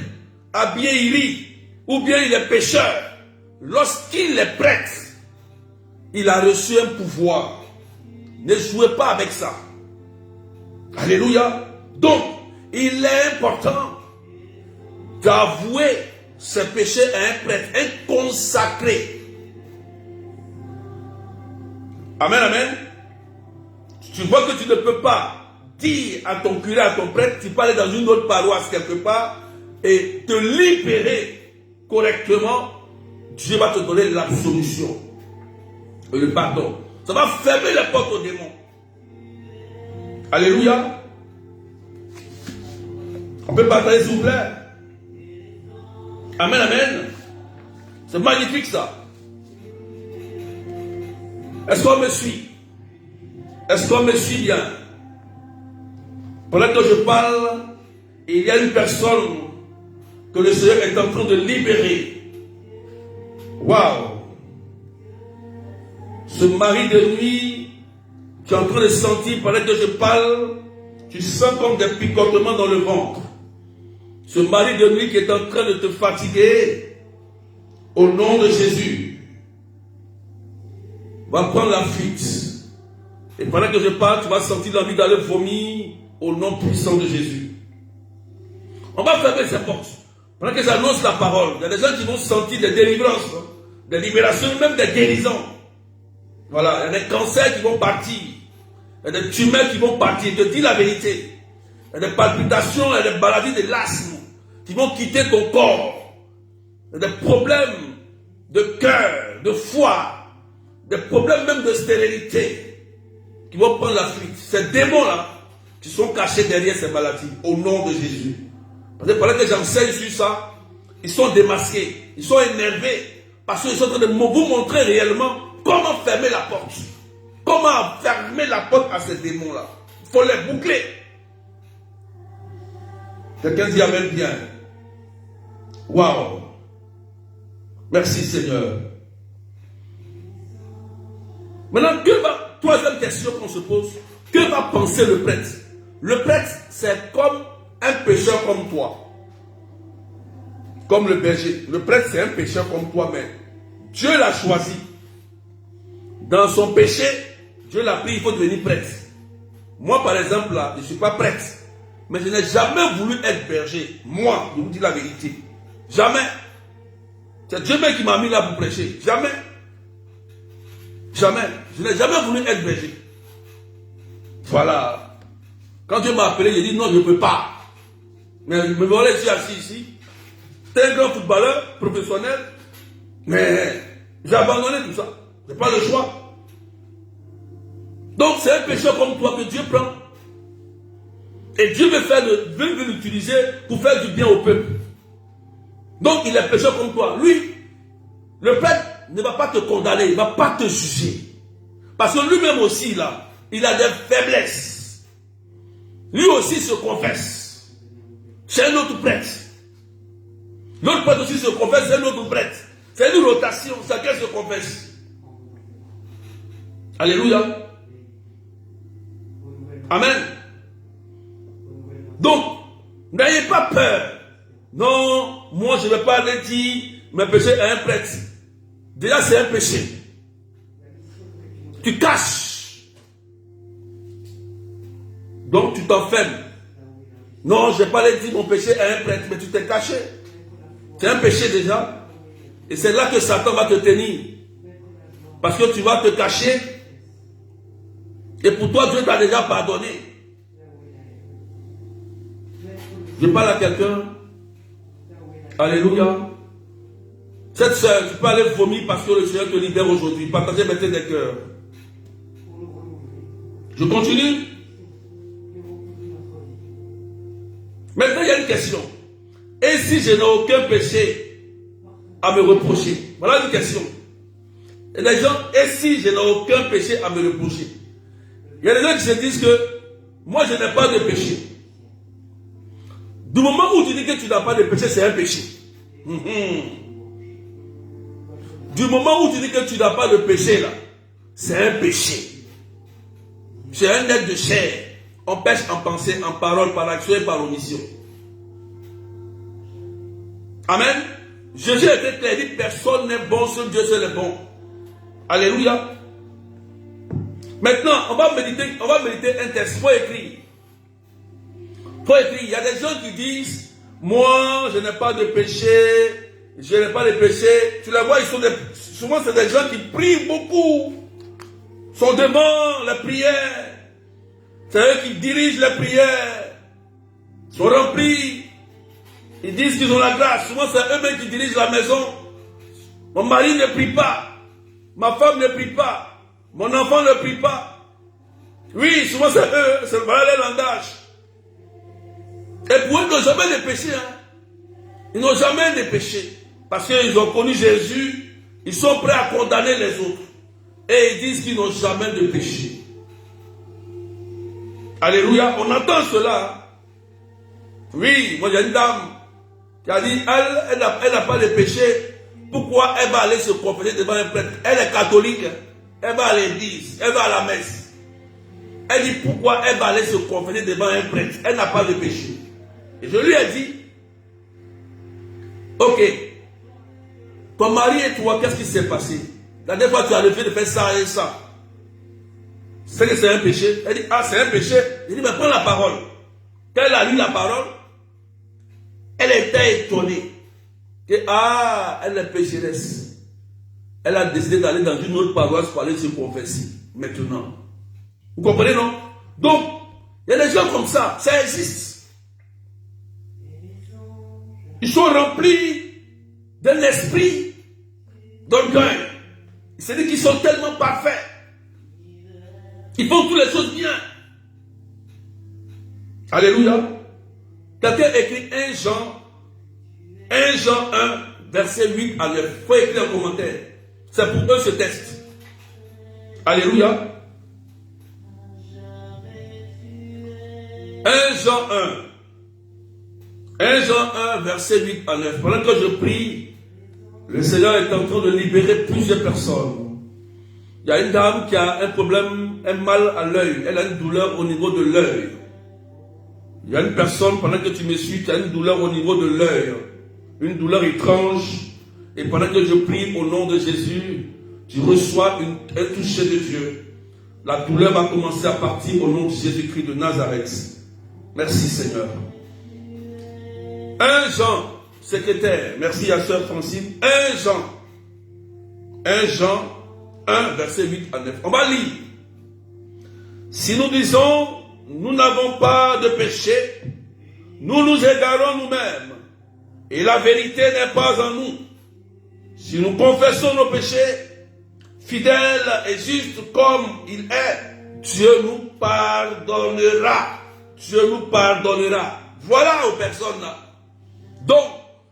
[SPEAKER 1] habillé, il rit, ou bien il est pécheur. Lorsqu'il est prêtre, il a reçu un pouvoir. Ne jouez pas avec ça. Alléluia. Donc, il est important d'avouer ses péchés à un prêtre, un consacré. Amen, amen. Tu vois que tu ne peux pas dire à ton curé, à ton prêtre, tu peux aller dans une autre paroisse quelque part et te libérer correctement. Dieu va te donner l'absolution et le pardon. Ça va fermer les portes aux démons. Alléluia. On peut partager s'il vous plaît. Amen, amen. C'est magnifique ça. Est-ce qu'on me suit? Est-ce qu'on me suit bien? Pendant que je parle, il y a une personne que le Seigneur est en train de libérer. Waouh! Ce mari de nuit, tu es en train de sentir, pendant que je parle, tu sens comme des picotements dans le ventre. Ce mari de nuit qui est en train de te fatiguer, au nom de Jésus, va prendre la fuite. Et pendant que je parle, tu vas sentir l'envie d'aller vomir au nom puissant de Jésus. On va fermer ces portes. Pendant que j'annonce la parole, il y a des gens qui vont sentir des délivrances, des libérations, même des guérisons. Voilà, il y a des cancers qui vont partir. Il y a des tumeurs qui vont partir. Je te dis la vérité. Il y a des palpitations, il y a des maladies de l'asthme qui vont quitter ton corps. Il y a des problèmes de cœur, de foie, des problèmes même de stérilité qui vont prendre la fuite. Ces démons-là qui sont cachés derrière ces maladies, au nom de Jésus. Parce que pendant que j'enseigne sur ça, ils sont démasqués, ils sont énervés, parce qu'ils sont en train de vous montrer réellement comment fermer la porte. Comment fermer la porte à ces démons-là. Il faut les boucler. Quelqu'un dit amen bien. Waouh. Merci Seigneur. Maintenant, troisième question qu'on se pose, que va penser le prêtre? Le prêtre, c'est comme un pécheur comme toi. Comme le berger. Le prêtre, c'est un pécheur comme toi, mais Dieu l'a choisi. Dans son péché, Dieu l'a pris, il faut devenir prêtre. Moi, par exemple, là, je ne suis pas prêtre. Mais je n'ai jamais voulu être berger. Moi, je vous dis la vérité. Jamais. C'est Dieu même qui m'a mis là pour prêcher. Jamais. Jamais. Je n'ai jamais voulu être berger. Voilà. Quand Dieu m'a appelé, j'ai dit non, je ne peux pas. Mais me voilà, je suis assis ici. T'es un grand footballeur professionnel. Mais j'ai abandonné tout ça. Je n'ai pas le choix. Donc c'est un pécheur comme toi que Dieu prend. Et Dieu veut l'utiliser pour faire du bien au peuple. Donc il est pécheur comme toi. Lui, le prêtre ne va pas te condamner, il ne va pas te juger. Parce que lui-même aussi, là, il a des faiblesses. Lui aussi se confesse. C'est un autre prêtre. L'autre prêtre aussi se confesse, c'est un autre prêtre. C'est une rotation, chacun se confesse. Alléluia. Amen. Donc, n'ayez pas peur. Non, moi je ne vais pas aller dire mes péchés à un prêtre. Déjà c'est un péché. Tu caches. Donc tu t'enfermes. Non, je ne vais pas aller dire mon péché à un prêtre, mais tu t'es caché. C'est un péché déjà. Et c'est là que Satan va te tenir. Parce que tu vas te cacher. Et pour toi, Dieu t'a déjà pardonné. Je parle à quelqu'un. Alléluia. Cette soeur, tu peux aller vomir parce que le Seigneur te libère aujourd'hui. Partagez maintenant des cœurs. Je continue. Maintenant, il y a une question. Et si je n'ai aucun péché à me reprocher? Voilà une question. Et les gens, et si je n'ai aucun péché à me reprocher? Il y a des gens qui se disent que moi je n'ai pas de péché. Du moment où tu dis que tu n'as pas de péché, c'est un péché. Du moment où tu dis que tu n'as pas de péché là, c'est un péché. C'est un être de chair. On pêche en pensée, en parole, par action et par omission. Amen. Jésus était clair, il dit personne n'est bon, seul Dieu seul est bon. Alléluia. Maintenant, on va méditer un texte. Il faut écrire. Il y a des gens qui disent, moi, je n'ai pas de péché, je n'ai pas de péché. Tu les vois, souvent c'est des gens qui prient beaucoup, sont devant la prière. C'est eux qui dirigent les prières, sont remplis. Ils disent qu'ils ont la grâce. Souvent c'est eux-mêmes qui dirigent la maison. Mon mari ne prie pas, ma femme ne prie pas. Mon enfant ne prie pas. Oui, souvent c'est eux, c'est voilà les langages. Et pour eux, ils n'ont jamais de péché. Ils n'ont jamais de péché. Parce qu'ils ont connu Jésus, ils sont prêts à condamner les autres. Et ils disent qu'ils n'ont jamais de péché. Alléluia, on entend cela. Oui, moi j'ai une dame qui a dit, elle n'a pas de péché. Pourquoi elle va aller se confesser devant un prêtre? Elle est catholique. Elle va à l'église, elle va à la messe. Elle dit pourquoi elle va aller se confesser devant un prêtre? Elle n'a pas de péché. Et je lui ai dit, ok, ton mari et toi, qu'est-ce qui s'est passé? La dernière fois tu as le fait de faire ça et ça. C'est que c'est un péché? Elle dit, ah c'est un péché. Je dis, mais prends la parole. Quand elle a lu la parole, elle était étonnée. Que, elle est pécheresse. Elle a décidé d'aller dans une autre paroisse pour aller se confesser. Maintenant. Vous comprenez, non? Donc, il y a des gens comme ça. Ça existe. Ils sont remplis d'un esprit d'orgueil. Ils se disent qu'ils sont tellement parfaits. Ils font toutes les choses bien. Alléluia. Quelqu'un écrit 1 Jean 1, verset 8 à 9. Il faut écrire un commentaire. C'est pour eux ce texte. Alléluia. 1 Jean 1, verset 8 à 9. Pendant que je prie, le Seigneur est en train de libérer plusieurs personnes. Il y a une dame qui a un problème, un mal à l'œil. Elle a une douleur au niveau de l'œil. Il y a une personne, pendant que tu me suis, tu as une douleur au niveau de l'œil. Une douleur étrange. Et pendant que je prie au nom de Jésus, tu reçois un toucher de Dieu. La douleur va commencer à partir au nom de Jésus-Christ de Nazareth. Merci Seigneur. 1 Jean, secrétaire. Merci à sœur Francine. 1 Jean 1, verset 8 à 9. On va lire. Si nous disons, nous n'avons pas de péché, nous nous égarons nous-mêmes. Et la vérité n'est pas en nous. Si nous confessons nos péchés, fidèle et juste comme il est, Dieu nous pardonnera. Dieu nous pardonnera. Voilà aux personnes là. Donc,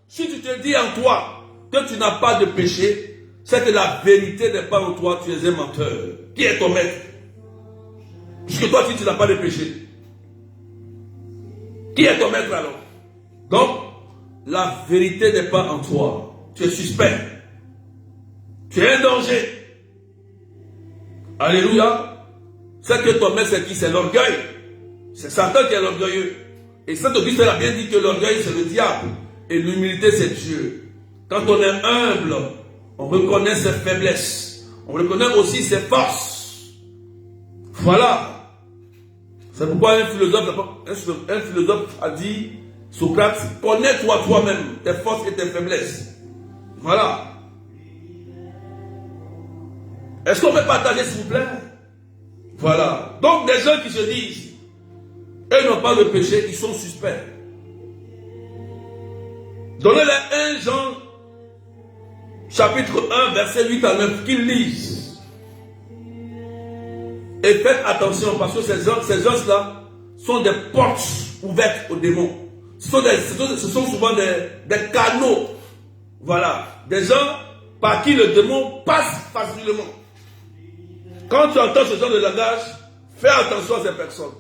[SPEAKER 1] si tu te dis en toi que tu n'as pas de péché, c'est que la vérité n'est pas en toi, tu es un menteur. Qui est ton maître? Puisque toi, tu n'as pas de péché. Qui est ton maître alors? Donc, la vérité n'est pas en toi. Tu es suspect. Tu es un danger. Alléluia. C'est que ton maître, c'est qui? C'est l'orgueil. C'est Satan qui est l'orgueilleux. Et Saint-Auguste a bien dit que l'orgueil, c'est le diable. Et l'humilité, c'est Dieu. Quand on est humble, on reconnaît ses faiblesses. On reconnaît aussi ses forces. Voilà. C'est pourquoi un philosophe a dit, Socrate, connais-toi toi-même, tes forces et tes faiblesses. Voilà. Est-ce qu'on peut partager, s'il vous plaît? Voilà. Donc, des gens qui se disent, eux n'ont pas de péché, ils sont suspects. Donnez-les 1 Jean, chapitre 1, verset 8 à 9, qu'ils lisent. Et faites attention, parce que ces gens-là sont des portes ouvertes aux démons. Ce sont souvent des canaux. Voilà. Des gens par qui le démon passe facilement. Quand tu entends ce genre de langage, fais attention à ces personnes.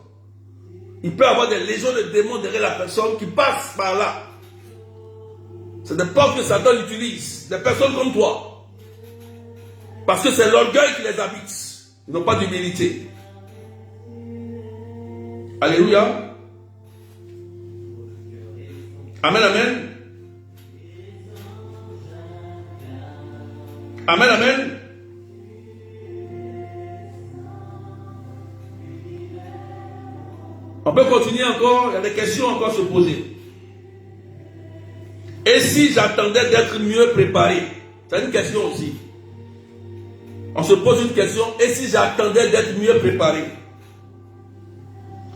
[SPEAKER 1] Il peut y avoir des légions de démons derrière la personne qui passent par là. C'est des portes que Satan utilise. Des personnes comme toi. Parce que c'est l'orgueil qui les habite. Ils n'ont pas d'humilité. Alléluia. Amen, amen. Amen, amen. On peut continuer encore, il y a des questions encore à se poser. Et si j'attendais d'être mieux préparé? C'est une question aussi. On se pose une question, et si j'attendais d'être mieux préparé?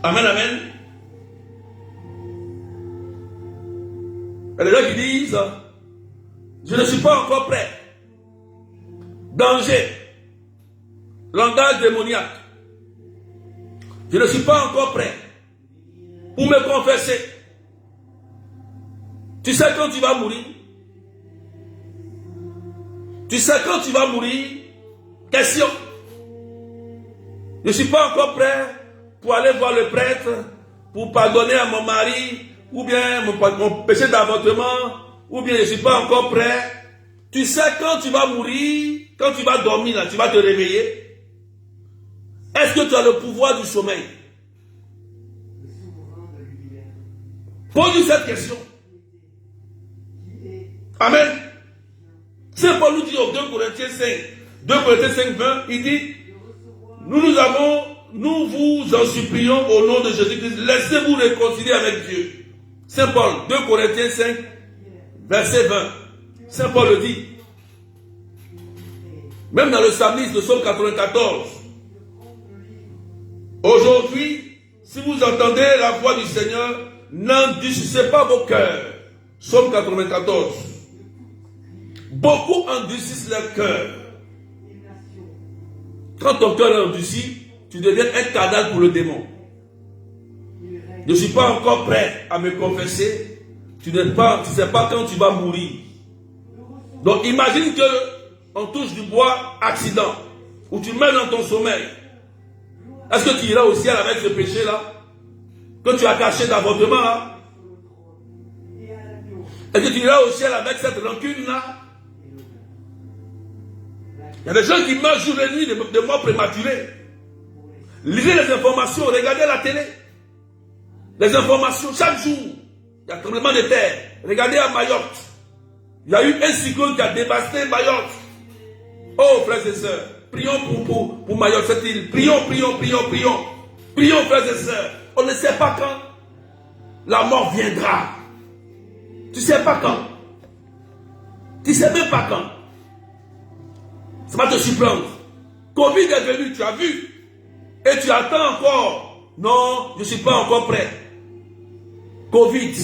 [SPEAKER 1] Amen, amen. Il y a des gens qui disent, je ne suis pas encore prêt. Danger. Langage démoniaque. Je ne suis pas encore prêt pour me confesser. Tu sais quand tu vas mourir? Tu sais quand tu vas mourir? Question. Je ne suis pas encore prêt pour aller voir le prêtre, pour pardonner à mon mari, ou bien mon péché d'avortement, ou bien je ne suis pas encore prêt. Tu sais quand tu vas mourir, quand tu vas dormir, là, tu vas te réveiller. Est-ce que tu as le pouvoir du sommeil? Pose-lui cette question. Amen. Saint Paul nous dit au 2 Corinthiens 5, 20, il dit, nous vous en supplions au nom de Jésus-Christ, laissez-vous réconcilier avec Dieu. Saint Paul, 2 Corinthiens 5, verset 20. Saint Paul le dit. Même dans le psalmiste de Psaume 94. Aujourd'hui, si vous entendez la voix du Seigneur, n'endurcissez pas vos cœurs. Psaume 94. Beaucoup endurcissent leur cœur. Quand ton cœur est endurci, tu deviens un cadavre pour le démon. Je ne suis pas encore prêt à me confesser. Tu ne sais pas quand tu vas mourir. Donc imagine que on touche du bois, accident, ou tu meurs dans ton sommeil. Est-ce que tu iras au ciel avec ce péché-là? Que tu as caché d'avortement là? Est-ce que tu iras au ciel avec cette rancune-là? Il y a des gens qui meurent jour et nuit de mort prématurée. Lisez les informations, regardez la télé. Les informations, chaque jour, il y a un tremblement de terre. Regardez à Mayotte. Il y a eu un cyclone qui a dévasté Mayotte. Oh, frères et sœurs, prions pour Mayotte, cette île. Prions. Prions, frères et sœurs. On ne sait pas quand la mort viendra. Tu ne sais pas quand. Tu ne sais même pas quand. Ça va te surprendre. Covid est venu, tu as vu. Et tu attends encore. Non, je ne suis pas encore prêt. Covid.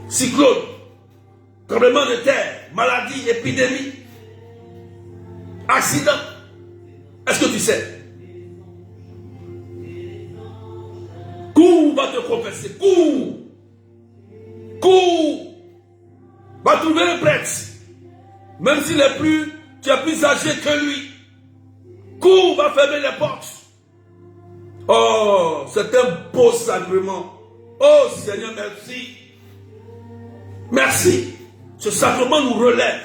[SPEAKER 1] Cyclone. Tremblement de terre. Maladie, épidémie. Accident. Est-ce que tu sais? Cours, va te confesser. Cours. Va trouver un prêtre. Même s'il est plus, tu es plus âgé que lui. Cours, va fermer les portes. Oh, c'est un beau sacrement. Oh Seigneur, merci. Merci. Ce sacrement nous relève.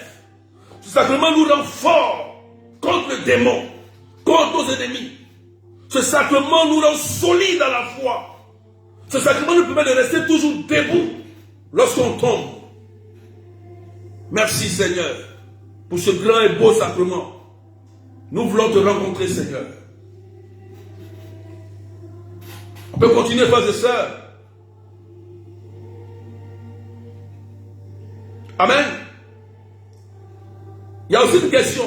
[SPEAKER 1] Ce sacrement nous rend forts contre le démon, contre nos ennemis. Ce sacrement nous rend solides à la foi. Ce sacrement nous permet de rester toujours debout lorsqu'on tombe. Merci Seigneur pour ce grand et beau sacrement. Nous voulons te rencontrer Seigneur. On peut continuer frères et sœurs. Amen. Il y a aussi une question.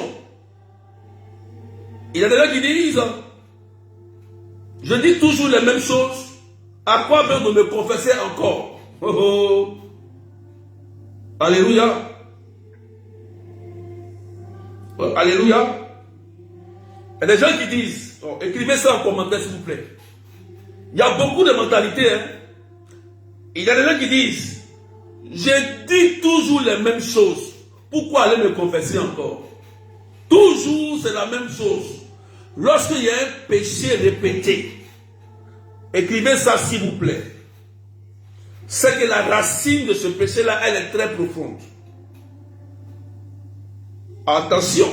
[SPEAKER 1] Il y a des gens qui disent, je dis toujours les mêmes choses. À quoi même de me confesser encore? Oh oh. Alléluia. Oh, alléluia. Il y a des gens qui disent, oh, écrivez ça en commentaire s'il vous plaît. Il y a beaucoup de mentalités. Hein? Il y a des gens qui disent, je dis toujours les mêmes choses. Pourquoi aller me confesser encore? Toujours c'est la même chose. Lorsqu'il y a un péché répété, écrivez ça s'il vous plaît. C'est que la racine de ce péché-là, elle est très profonde. Attention.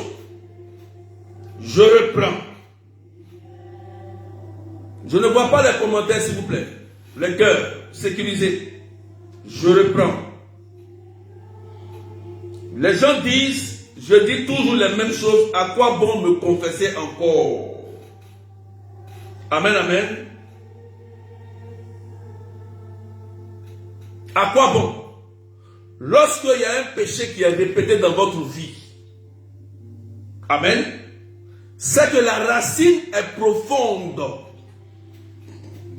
[SPEAKER 1] Je reprends. Je ne vois pas les commentaires s'il vous plaît. Les cœurs, sécurisés. Je reprends. Les gens disent, je dis toujours les mêmes choses, à quoi bon me confesser encore? Amen, amen. À quoi bon? Lorsqu'il y a un péché qui est répété dans votre vie, amen, c'est que la racine est profonde.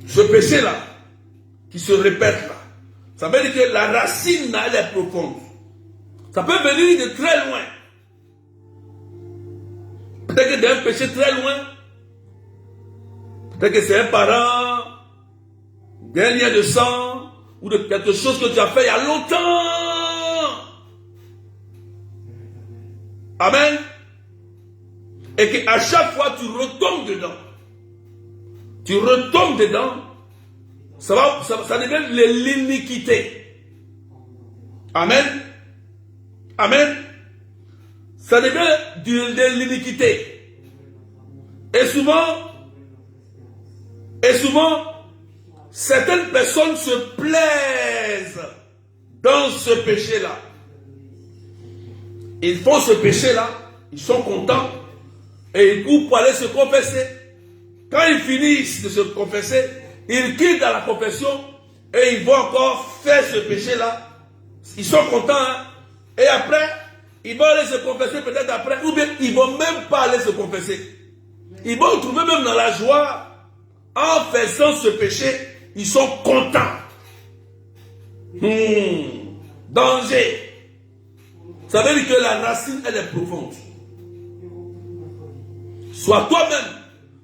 [SPEAKER 1] Ce péché-là, qui se répète là, ça veut dire que la racine là, elle est profonde. Ça peut venir de très loin. Peut-être que d'un péché très loin, peut-être que c'est un parent, d'un lien de sang, ou de quelque chose que tu as fait il y a longtemps. Amen. Et qu'à chaque fois tu retombes dedans. Tu retombes dedans, ça devient l'iniquité. Amen. Amen. Ça devient de l'iniquité. Et souvent, certaines personnes se plaisent dans ce péché-là. Ils font ce péché-là, ils sont contents, et ils courent pour aller se confesser. Quand ils finissent de se confesser, ils quittent dans la confession, et ils vont encore faire ce péché-là. Ils sont contents, hein? Et après, ils vont aller se confesser peut-être après, ou bien ils ne vont même pas aller se confesser. Ils vont trouver même dans la joie, en faisant ce péché, ils sont contents. Danger. Ça veut dire que la racine, elle est profonde. Soit toi-même,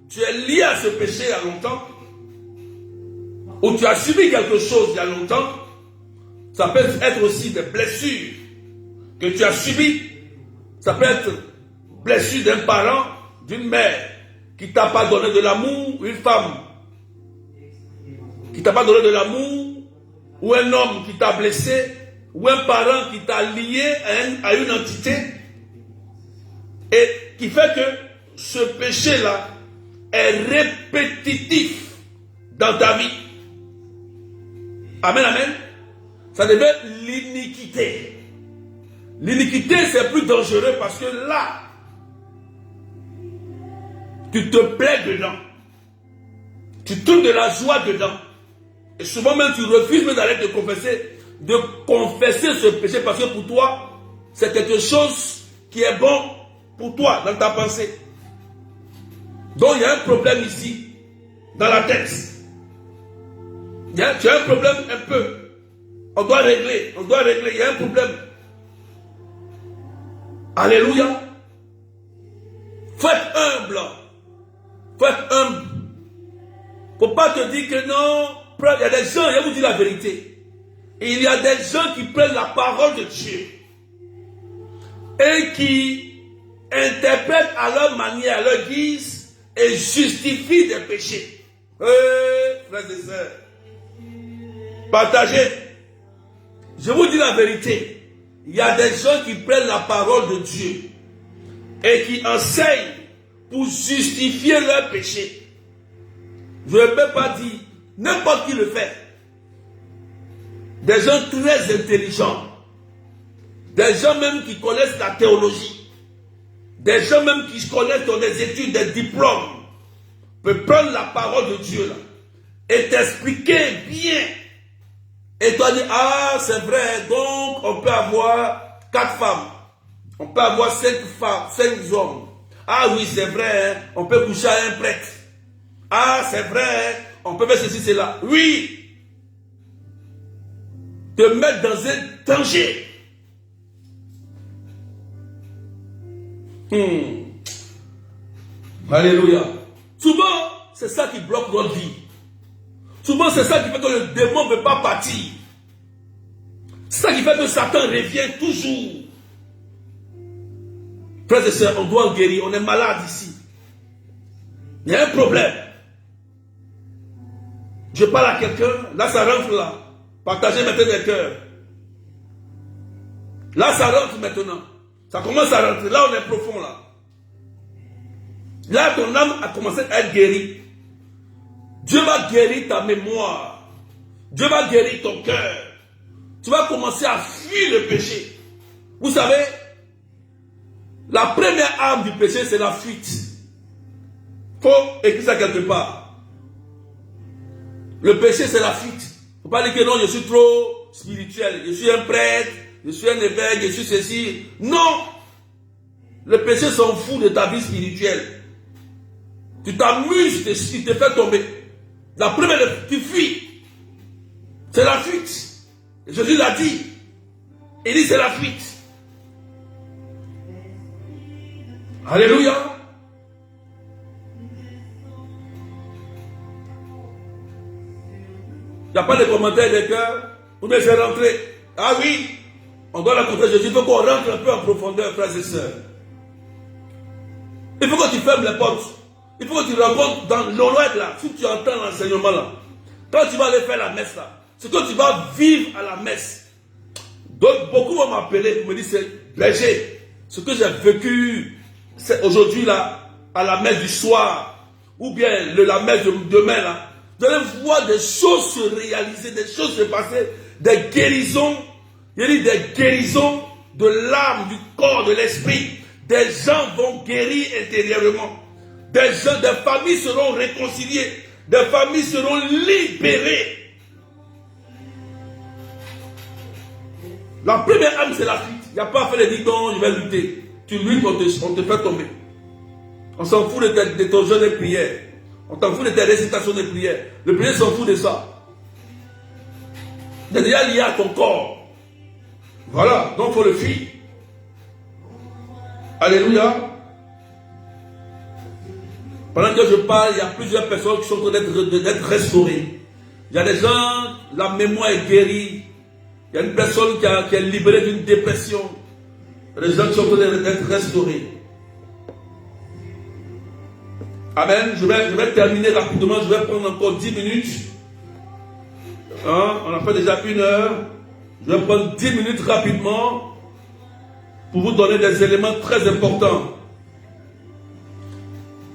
[SPEAKER 1] tu es lié à ce péché il y a longtemps, ou tu as subi quelque chose il y a longtemps. Ça peut être aussi des blessures que tu as subies. Ça peut être blessure d'un parent, d'une mère qui ne t'a pas donné de l'amour, une femme qui ne t'a pas donné de l'amour, ou un homme qui t'a blessé, ou un parent qui t'a lié à une entité, et qui fait que ce péché-là est répétitif dans ta vie. Amen, amen. Ça devient l'iniquité. L'iniquité, c'est plus dangereux parce que là, tu te plais dedans. Tu trouves de la joie dedans. Et souvent même, tu refuses même d'aller te confesser, de confesser ce péché parce que pour toi, c'est quelque chose qui est bon pour toi, dans ta pensée. Donc, il y a un problème ici, dans la tête. Tu as un problème un peu. On doit régler, il y a un problème. Alléluia. Faites humble. Faites humble. Faut pas te dire que non. Il y a des gens, je vais vous dire la vérité. Il y a des gens qui prennent la parole de Dieu et qui interprètent à leur manière, à leur guise et justifient des péchés. Frères et sœurs, partagez. Je vous dis la vérité. Il y a des gens qui prennent la parole de Dieu et qui enseignent pour justifier leurs péchés. Je ne peux pas dire, n'importe qui le fait. Des gens très intelligents, des gens même qui connaissent la théologie, des gens même qui connaissent dans des études, des diplômes, peuvent prendre la parole de Dieu là et t'expliquer bien. Et toi dis, ah c'est vrai, donc on peut avoir 4 femmes, on peut avoir 5 femmes, 5 hommes. Ah oui c'est vrai, hein, on peut coucher à un prêtre. Ah c'est vrai, hein, on peut faire ceci, cela. Oui, te mettre dans un danger. Alléluia. Souvent, c'est ça qui bloque notre vie. Souvent, c'est ça qui fait que le démon ne veut pas partir. C'est ça qui fait que Satan revient toujours. Frères et sœurs, on doit guérir. On est malade ici. Il y a un problème. Je parle à quelqu'un. Là, ça rentre là. Partagez maintenant des cœurs. Là, ça rentre maintenant. Ça commence à rentrer. Là, on est profond là. Là, ton âme a commencé à être guérie. Dieu va guérir ta mémoire. Dieu va guérir ton cœur. Tu vas commencer à fuir le péché. Vous savez, la première arme du péché, c'est la fuite. Il faut écrire ça quelque part. Le péché, c'est la fuite. Il ne faut pas dire que non, je suis trop spirituel. Je suis un prêtre, je suis un évêque, je suis ceci. Non! Le péché s'en fout de ta vie spirituelle. Tu t'amuses, tu te fais tomber. La première, tu fuis. C'est la fuite. Jésus l'a dit. Il dit c'est la fuite. Alléluia. Il n'y a pas de commentaires de cœur. Ou bien c'est rentré. Ah oui, on doit rencontrer Jésus. Il faut qu'on rentre un peu en profondeur, frères et sœurs. Il faut que tu fermes les portes. Il faut que tu rencontres dans l'oreille là, si tu entends l'enseignement là. Quand tu vas aller faire la messe là, ce que tu vas vivre à la messe. Donc beaucoup vont m'appeler pour me dire, c'est léger. Ce que j'ai vécu aujourd'hui là, à la messe du soir, ou bien la messe de demain là, vous allez voir des choses se réaliser, des choses se passer, des guérisons, il y a des guérisons de l'âme, du corps, de l'esprit. Des gens vont guérir intérieurement. Des gens, des familles seront réconciliées. Des familles seront libérées. La première âme, c'est la fuite. Il n'y a pas à faire les dire non, je vais lutter. Tu luttes, on te fait tomber. On s'en fout de ton jeûne de prière. On s'en fout de tes récitations de prière. Le prière s'en fout de ça. C'est déjà lié à ton corps. Voilà, donc il faut le fuir. Alléluia. Pendant que je parle, il y a plusieurs personnes qui sont en train d'être restaurées. Il y a des gens, la mémoire est guérie. Il y a une personne qui est libérée d'une dépression. Il y a des gens qui sont en train d'être restaurés. Amen. Je vais terminer rapidement. Je vais prendre encore 10 minutes. Hein? On a fait déjà 1 heure. Je vais prendre 10 minutes rapidement pour vous donner des éléments très importants.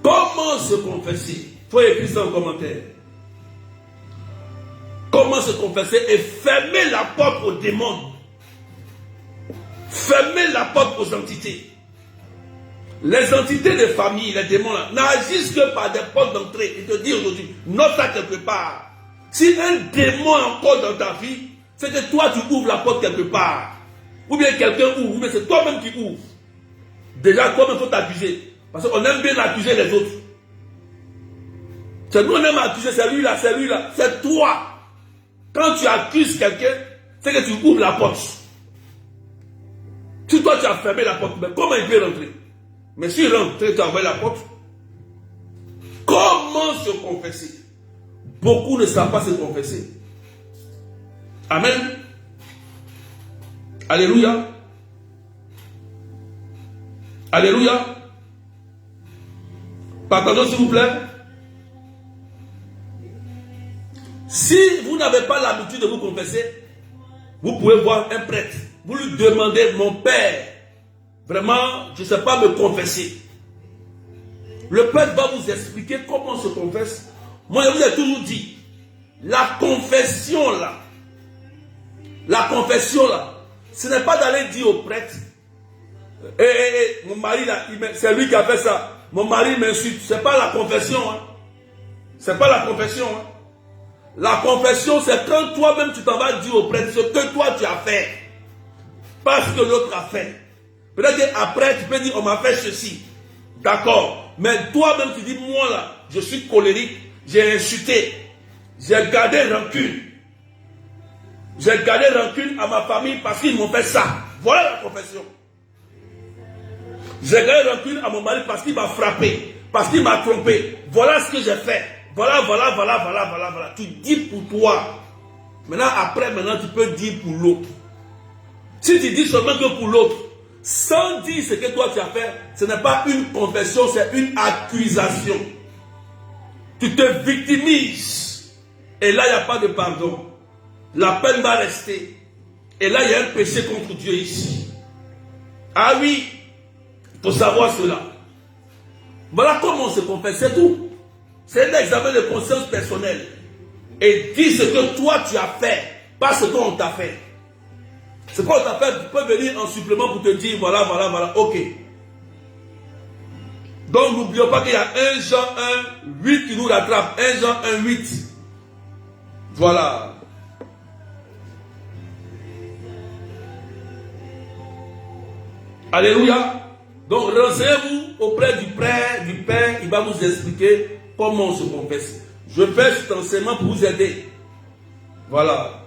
[SPEAKER 1] Comment se confesser? Il faut écrire ça en commentaire. Comment se confesser et fermer la porte aux démons. Fermer la porte aux entités. Les entités de famille, les démons là, n'agissent que par des portes d'entrée. Et te dire aujourd'hui, note ça quelque part. Si un démon est encore dans ta vie, c'est que toi tu ouvres la porte quelque part. Ou bien quelqu'un ouvre, ou bien c'est toi-même qui ouvres. Déjà, toi-même, il faut t'accuser. Parce qu'on aime bien accuser les autres. C'est nous, on aime accuser, c'est lui là, c'est toi. Quand tu accuses quelqu'un, c'est que tu ouvres la porte. Si toi tu as fermé la porte, mais comment il peut rentrer? Mais s'il rentre, tu as ouvert la porte. Comment se confesser? Beaucoup ne savent pas se confesser. Amen. Alléluia. Alléluia. Partagez s'il vous plaît. Si vous n'avez pas l'habitude de vous confesser, vous pouvez voir un prêtre. Vous lui demandez, mon père, vraiment, je ne sais pas me confesser. Le prêtre va vous expliquer comment on se confesse. Moi, je vous ai toujours dit, la confession là, ce n'est pas d'aller dire au prêtre, mon mari là, c'est lui qui a fait ça. Mon mari m'insulte. Ce n'est pas la confession. Hein. Ce n'est pas la confession. Hein. La confession, c'est quand toi-même tu t'en vas dire au prêtre ce que toi tu as fait. Pas ce que l'autre a fait. Peut-être qu'après tu peux dire on m'a fait ceci. D'accord. Mais toi-même tu dis moi là, je suis colérique, j'ai insulté, j'ai gardé rancune. J'ai gardé rancune à ma famille parce qu'ils m'ont fait ça. Voilà la confession. J'ai gardé rancune à mon mari parce qu'il m'a frappé, parce qu'il m'a trompé. Voilà ce que j'ai fait. Voilà. Tu dis pour toi. Maintenant, tu peux dire pour l'autre. Si tu dis seulement que pour l'autre, sans dire ce que toi tu as fait, ce n'est pas une confession, c'est une accusation. Tu te victimises. Et là, il n'y a pas de pardon. La peine va rester. Et là, il y a un péché contre Dieu ici. Ah oui, il faut savoir cela. Voilà comment on se confesse, c'est tout. C'est un examen de conscience personnelle. Et dis ce que toi tu as fait, pas ce qu'on t'a fait. Ce qu'on t'a fait peut venir en supplément pour te dire voilà, ok. Donc n'oublions pas qu'il y a 1 Jean 1, 8 qui nous rattrape. 1 Jean 1, 8. Voilà. Alléluia. Donc renseignez-vous auprès du Père, il va vous expliquer comment on se confesse. Je fais cet enseignement pour vous aider. Voilà.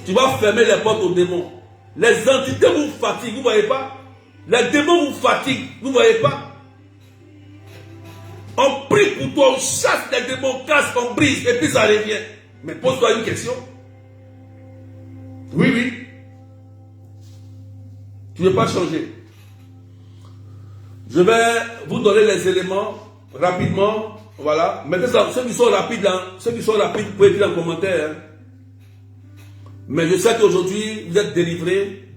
[SPEAKER 1] Tu vas fermer les portes aux démons. Les entités vous fatiguent, vous ne voyez pas? Les démons vous fatiguent, vous ne voyez pas? On prie pour toi, on chasse les démons, casse, on brise, et puis ça revient. Mais pose-toi une question. Oui. Tu ne veux pas changer. Je vais vous donner les éléments rapidement. Voilà. Maintenant, ceux qui sont rapides, vous pouvez écrire en commentaire. Hein. Mais je sais qu'aujourd'hui, vous êtes délivrés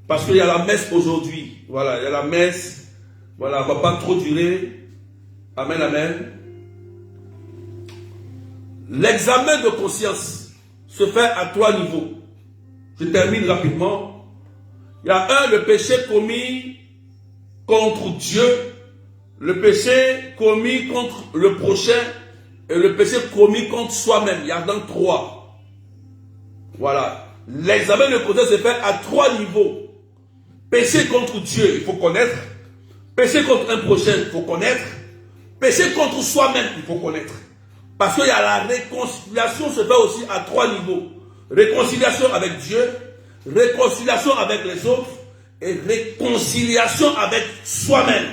[SPEAKER 1] parce qu'il y a la messe aujourd'hui. Voilà, il y a la messe. Voilà, on ne va pas trop durer. Amen, amen. L'examen de conscience se fait à 3 niveaux. Je termine rapidement. Il y a le péché commis contre Dieu, le péché commis contre le prochain et le péché commis contre soi-même. Il y en a 3. Voilà. L'examen de conscience se fait à 3 niveaux. Péché contre Dieu, il faut connaître. Péché contre un prochain, il faut connaître. Péché contre soi-même, il faut connaître. Parce qu'il y a la réconciliation se fait aussi à 3 niveaux. Réconciliation avec Dieu, réconciliation avec les autres et réconciliation avec soi-même.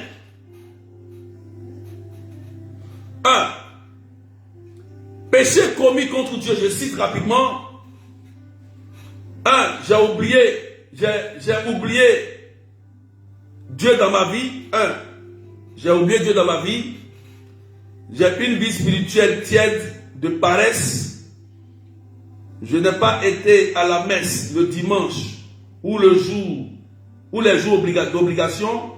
[SPEAKER 1] 1. Péché commis contre Dieu, je cite rapidement. 1. J'ai oublié Dieu dans ma vie. 1. J'ai oublié Dieu dans ma vie. J'ai une vie spirituelle tiède de paresse. Je n'ai pas été à la messe le dimanche ou les jours d'obligation.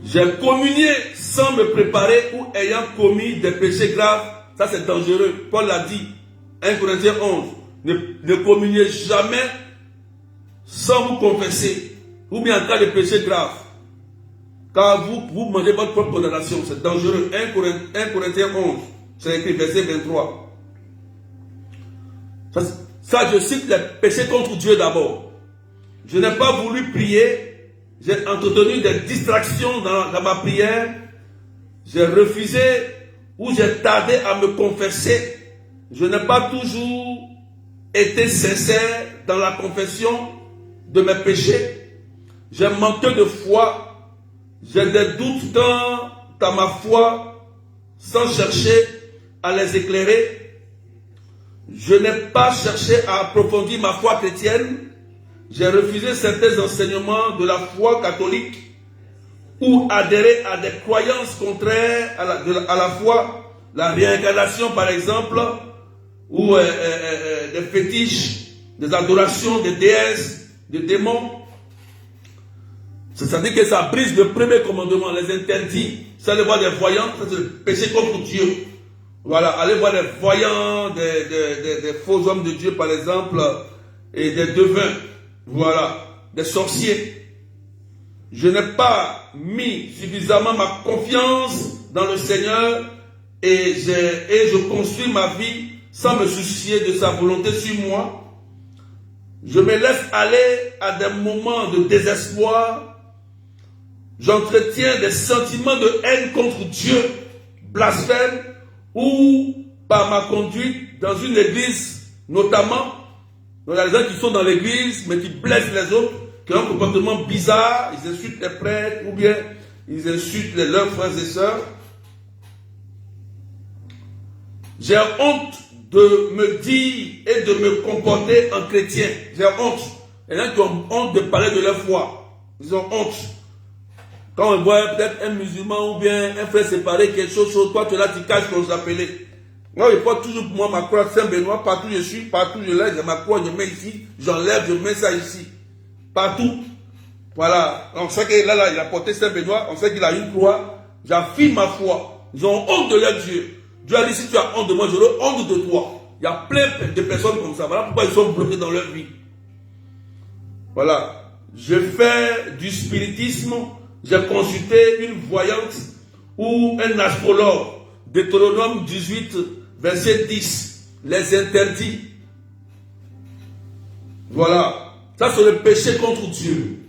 [SPEAKER 1] J'ai communié sans me préparer ou ayant commis des péchés graves Ça c'est dangereux. Paul l'a dit. 1 Corinthiens 11. Ne communiez jamais sans vous confesser. Ou bien en cas de péché grave. Car vous mangez votre propre condamnation. C'est dangereux. 1 Corinthiens 11. C'est écrit verset 23. Ça, je cite les péchés contre Dieu d'abord. Je n'ai pas voulu prier. J'ai entretenu des distractions dans ma prière. J'ai refusé ou j'ai tardé à me confesser. Je n'ai pas toujours été sincère dans la confession de mes péchés. J'ai manqué de foi. J'ai des doutes dans ma foi sans chercher à les éclairer. Je n'ai pas cherché à approfondir ma foi chrétienne. J'ai refusé certains enseignements de la foi catholique ou adhéré à des croyances contraires à la foi, la réincarnation par exemple, ou des fétiches, des adorations des déesses, des démons. C'est-à-dire que ça brise le premier commandement, les interdits. Ça, aller voir des voyants, c'est le péché contre Dieu. Voilà, allez voir des voyants, des faux hommes de Dieu par exemple, et des devins. Voilà, des sorciers. Je n'ai pas mis suffisamment ma confiance dans le Seigneur et je construis ma vie sans me soucier de sa volonté sur moi. Je me laisse aller à des moments de désespoir. J'entretiens des sentiments de haine contre Dieu, blasphème, ou par ma conduite dans une église, notamment. Donc, il y a des gens qui sont dans l'église, mais qui blessent les autres, qui ont un comportement bizarre, ils insultent les prêtres, ou bien ils insultent leurs frères et sœurs. J'ai honte de me dire et de me comporter en chrétien. J'ai honte. Il y en a qui ont honte de parler de leur foi. Ils ont honte. Quand on voit peut-être un musulman ou bien un frère séparé, quelque chose, toi tu es là, tu caches qu'on s'appelait. Moi, je porte toujours pour moi ma croix Saint-Benoît, partout je suis, partout je lève, j'ai ma croix, je mets ici, j'enlève, je mets ça ici. Partout. Voilà. On sait que là, il a porté Saint-Benoît, on sait qu'il a une croix, j'affirme ma foi. Ils ont honte de leur Dieu. Dieu a dit, si tu as honte de moi, j'aurai honte de toi. Il y a plein de personnes comme ça. Voilà pourquoi ils sont bloqués dans leur vie. Voilà. Je fais du spiritisme, j'ai consulté une voyante ou un astrologue. Deutéronome 18, verset 10, les interdits. Voilà. Ça, c'est le péché contre Dieu.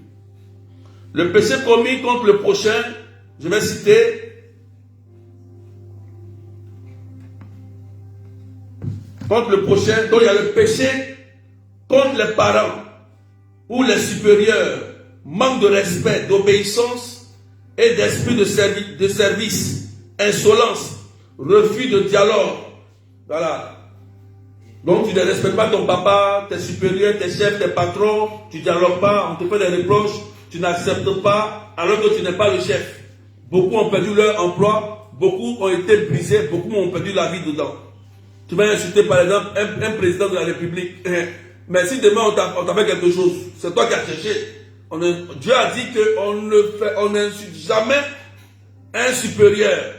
[SPEAKER 1] Le péché commis contre le prochain, je vais citer. Contre le prochain, donc il y a le péché contre les parents ou les supérieurs, manque de respect, d'obéissance et d'esprit de service, insolence, refus de dialogue. Voilà. Donc tu ne respectes pas ton papa, tes supérieurs, tes chefs, tes patrons, tu ne dialogues pas, on te fait des reproches, tu n'acceptes pas alors que tu n'es pas le chef. Beaucoup ont perdu leur emploi, beaucoup ont été brisés, beaucoup ont perdu la vie dedans. Tu vas insulter par exemple un président de la République. Mais si demain on t'a fait quelque chose, c'est toi qui as cherché. Dieu a dit qu'on n'insulte jamais un supérieur.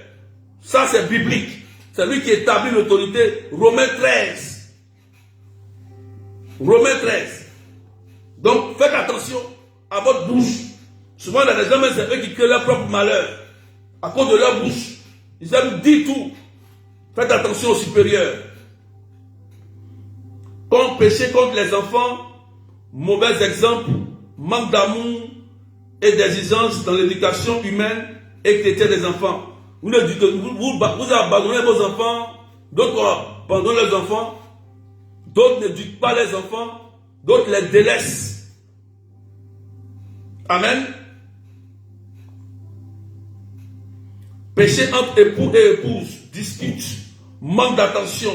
[SPEAKER 1] Ça c'est biblique. C'est lui qui établit l'autorité. Romains 13. Romains 13. Donc faites attention à votre bouche. Souvent il y a des gens, c'est eux qui créent leur propre malheur. À cause de leur bouche. Ils aiment dire tout. Faites attention aux supérieurs. Contre péché contre les enfants, mauvais exemple, manque d'amour et d'exigence dans l'éducation humaine et chrétienne des enfants. Vous abandonnez vos enfants, d'autres abandonnent les enfants, d'autres n'éduquent pas les enfants, d'autres les délaissent. Amen. Péché entre époux et épouse, dispute, manque d'attention,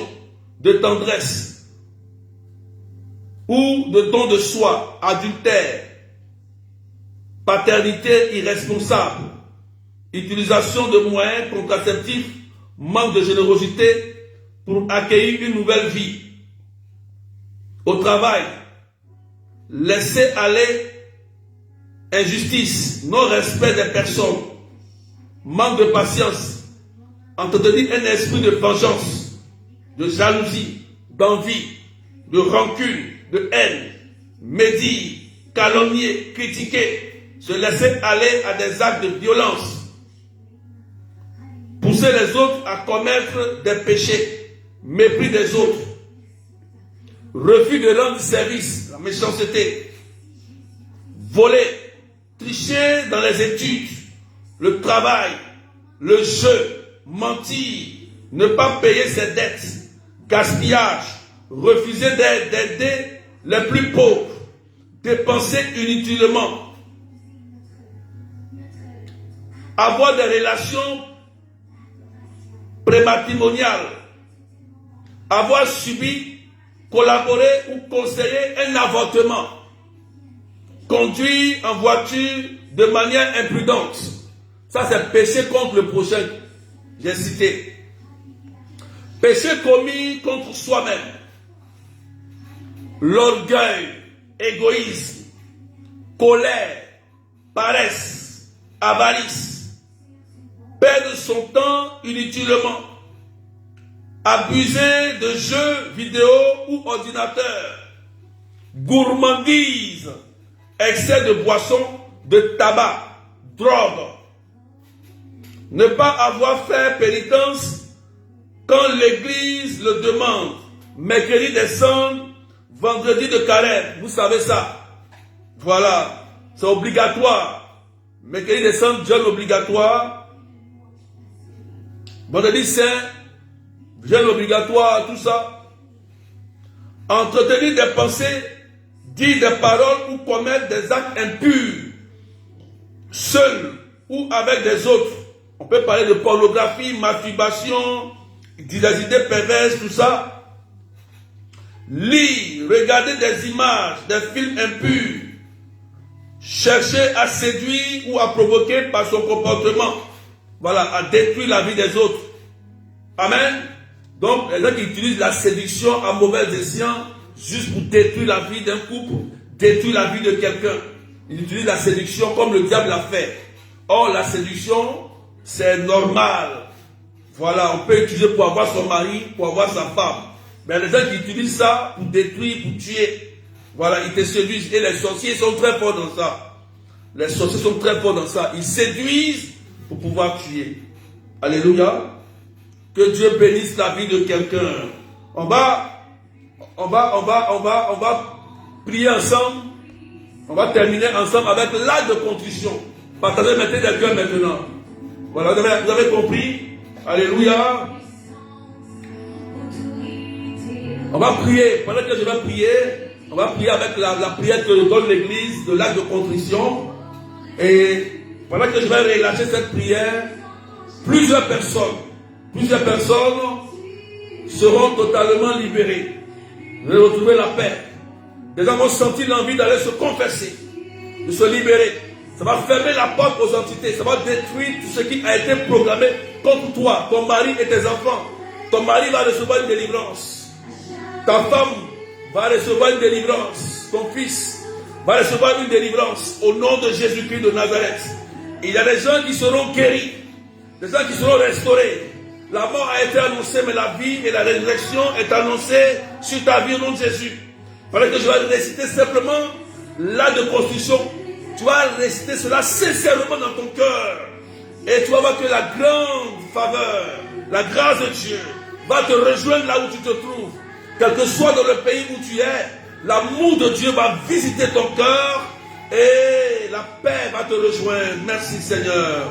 [SPEAKER 1] de tendresse, ou de don de soi, adultère, paternité irresponsable, utilisation de moyens contraceptifs, manque de générosité pour accueillir une nouvelle vie. Au travail, laisser aller injustice, non-respect des personnes, manque de patience, entretenir un esprit de vengeance, de jalousie, d'envie, de rancune, de haine, médire, calomnier, critiquer, se laisser aller à des actes de violence, pousser les autres à commettre des péchés, mépris des autres, refus de rendre service, la méchanceté, voler, tricher dans les études, le travail, le jeu, mentir, ne pas payer ses dettes, gaspillage, refuser d'aider les plus pauvres, dépenser inutilement, avoir des relations prématrimoniales, avoir subi, collaboré ou conseillé un avortement, conduire en voiture de manière imprudente. Ça, c'est péché contre le prochain. J'ai cité. Péché commis contre soi-même. L'orgueil, égoïsme, colère, paresse, avarice. Perdre son temps inutilement. Abuser de jeux vidéo ou ordinateur. Gourmandise, excès de boissons, de tabac, drogue. Ne pas avoir fait pénitence quand l'église le demande. Mercredi des cendres, vendredi de carême. Vous savez ça. Voilà. C'est obligatoire. Mercredi des cendres, jeûne obligatoire. Vendredi saint, jeûne obligatoire, tout ça. Entretenir des pensées, dire des paroles ou commettre des actes impurs, seul ou avec des autres. On peut parler de pornographie, masturbation, des idées perverses, tout ça. Lire, regarder des images, des films impurs, chercher à séduire ou à provoquer par son comportement, voilà, à détruire la vie des autres. Amen. Donc, les gens qui utilisent la séduction à mauvais escient, juste pour détruire la vie d'un couple, détruire la vie de quelqu'un. Ils utilisent la séduction comme le diable l'a fait. Or, la séduction, c'est normal. Voilà, on peut utiliser pour avoir son mari, pour avoir sa femme. Mais les gens qui utilisent ça pour détruire, pour tuer, voilà, ils te séduisent. Et les sorciers sont très forts dans ça. Les sorciers sont très forts dans ça. Ils séduisent pour pouvoir tuer. Alléluia. Que Dieu bénisse la vie de quelqu'un. On va prier ensemble. On va terminer ensemble avec l'acte de contrition. Partagez maintenant des cœurs maintenant. Voilà, vous avez compris. Alléluia. On va prier. Pendant que je vais prier, on va prier avec la prière que donne l'église de l'acte de contrition. Et pendant que je vais relâcher cette prière, plusieurs personnes seront totalement libérées. Vous allez retrouver la paix. Des gens vont sentir l'envie d'aller se confesser, de se libérer. Ça va fermer la porte aux entités. Ça va détruire tout ce qui a été programmé contre toi, ton mari et tes enfants. Ton mari va recevoir une délivrance. Ta femme va recevoir une délivrance. Ton fils va recevoir une délivrance au nom de Jésus-Christ de Nazareth. Il y a des gens qui seront guéris, des gens qui seront restaurés. La mort a été annoncée, mais la vie et la résurrection est annoncée sur ta vie au nom de Jésus. Il fallait que je vais réciter simplement l'acte de construction. Tu vas réciter cela sincèrement dans ton cœur. Et tu vas voir que la grande faveur, la grâce de Dieu va te rejoindre là où tu te trouves. Quel que soit dans le pays où tu es, l'amour de Dieu va visiter ton cœur et la paix va te rejoindre. Merci Seigneur.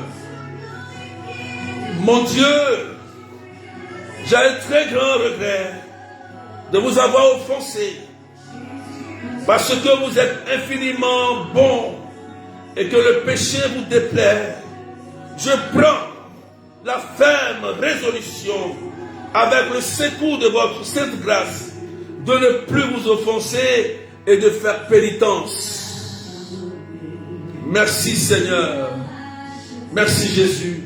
[SPEAKER 1] Mon Dieu, j'ai un très grand regret de vous avoir offensé parce que vous êtes infiniment bon et que le péché vous déplaît. Je prends la ferme résolution avec le secours de votre sainte grâce de ne plus vous offenser et de faire pénitence. Merci Seigneur. Merci Jésus.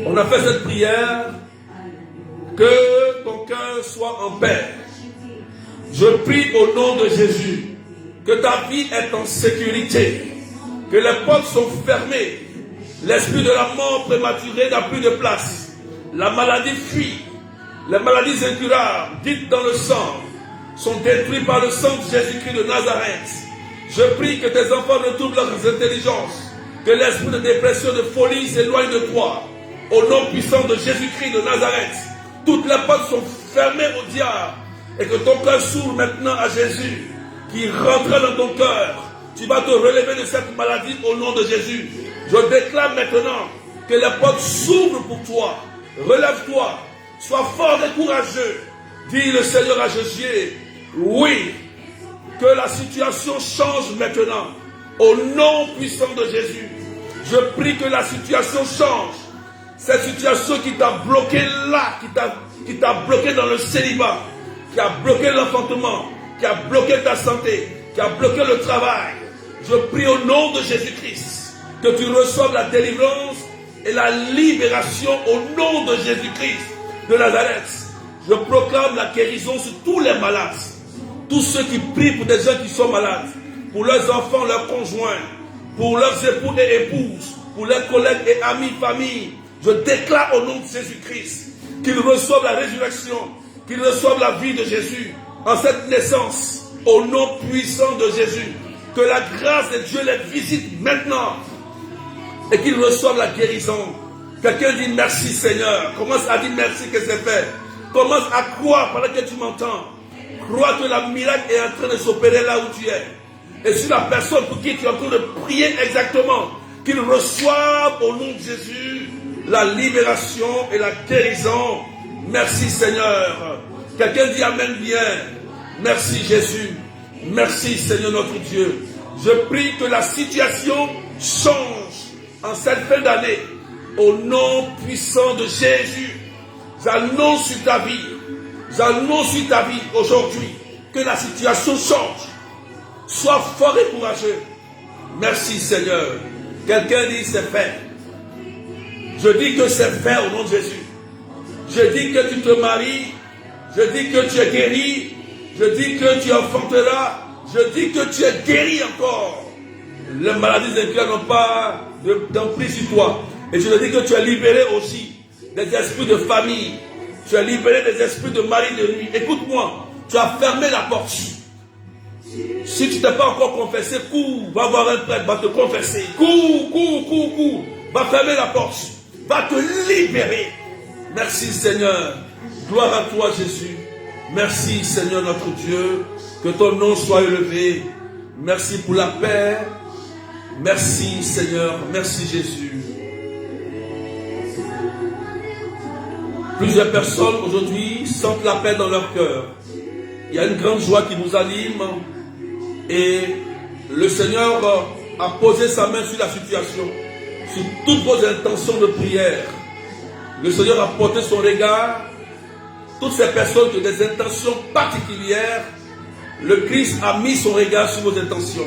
[SPEAKER 1] On a fait cette prière. Que ton cœur soit en paix. Je prie au nom de Jésus que ta vie est en sécurité, que les portes sont fermées, l'esprit de la mort prématurée n'a plus de place, la maladie fuit, Les maladies incurables, dites dans le sang, sont détruites par le sang de Jésus-Christ de Nazareth. Je prie que tes enfants retrouvent leurs intelligences, que l'esprit de dépression, de folie s'éloigne de toi. Au nom puissant de Jésus-Christ de Nazareth, toutes les portes sont fermées au diable et que ton cœur s'ouvre maintenant à Jésus qui rentrera dans ton cœur. Tu vas te relever de cette maladie au nom de Jésus. Je déclare maintenant que les portes s'ouvrent pour toi. Relève-toi, sois fort et courageux. Dis le Seigneur à Josué, oui, que la situation change maintenant. Au nom puissant de Jésus, je prie que la situation change. Cette situation qui t'a bloqué là, qui t'a bloqué dans le célibat, qui a bloqué l'enfantement, qui a bloqué ta santé, qui a bloqué le travail. Je prie au nom de Jésus-Christ que tu reçoives la délivrance et la libération au nom de Jésus-Christ de Nazareth. Je proclame la guérison sur tous les malades, tous ceux qui prient pour des gens qui sont malades, pour leurs enfants, leurs conjoints, pour leurs époux et épouses, pour leurs collègues et amis, familles. Je déclare au nom de Jésus-Christ qu'ils reçoivent la résurrection, qu'ils reçoivent la vie de Jésus en cette naissance, au nom puissant de Jésus. Que la grâce de Dieu les visite maintenant et qu'ils reçoivent la guérison. Quelqu'un dit merci Seigneur. Commence à dire merci que c'est fait. Commence à croire pendant que tu m'entends. Crois que la miracle est en train de s'opérer là où tu es. Et sur la personne pour qui tu es en train de prier exactement, qu'ils reçoivent au nom de Jésus la libération et la guérison. Merci Seigneur. Quelqu'un dit Amen bien. Merci Jésus. Merci Seigneur notre Dieu. Je prie que la situation change en cette fin d'année. Au nom puissant de Jésus. J'annonce sur ta vie. J'annonce sur ta vie aujourd'hui que la situation change. Sois fort et courageux. Merci Seigneur. Quelqu'un dit c'est fait. Je dis que c'est fait au nom de Jésus. Je dis que tu te maries. Je dis que tu es guéri. Je dis que tu enfanteras. Je dis que tu es guéri encore. Les maladies incurables n'ont pas d'emprise sur toi. Et je te dis que tu es libéré aussi des esprits de famille. Tu es libéré des esprits de mari de nuit. Écoute-moi, tu as fermé la porte. Si tu ne t'es pas encore confessé, cours, va voir un prêtre, va te confesser. Cours. Va fermer la porte. Va te libérer. Merci Seigneur. Gloire à toi Jésus. Merci Seigneur notre Dieu. Que ton nom soit élevé. Merci pour la paix. Merci Seigneur. Merci Jésus. Plusieurs personnes aujourd'hui sentent la paix dans leur cœur. Il y a une grande joie qui nous anime. Et le Seigneur a posé sa main sur la situation, sur toutes vos intentions de prière. Le Seigneur a porté son regard. Toutes ces personnes qui ont des intentions particulières, le Christ a mis son regard sur vos intentions.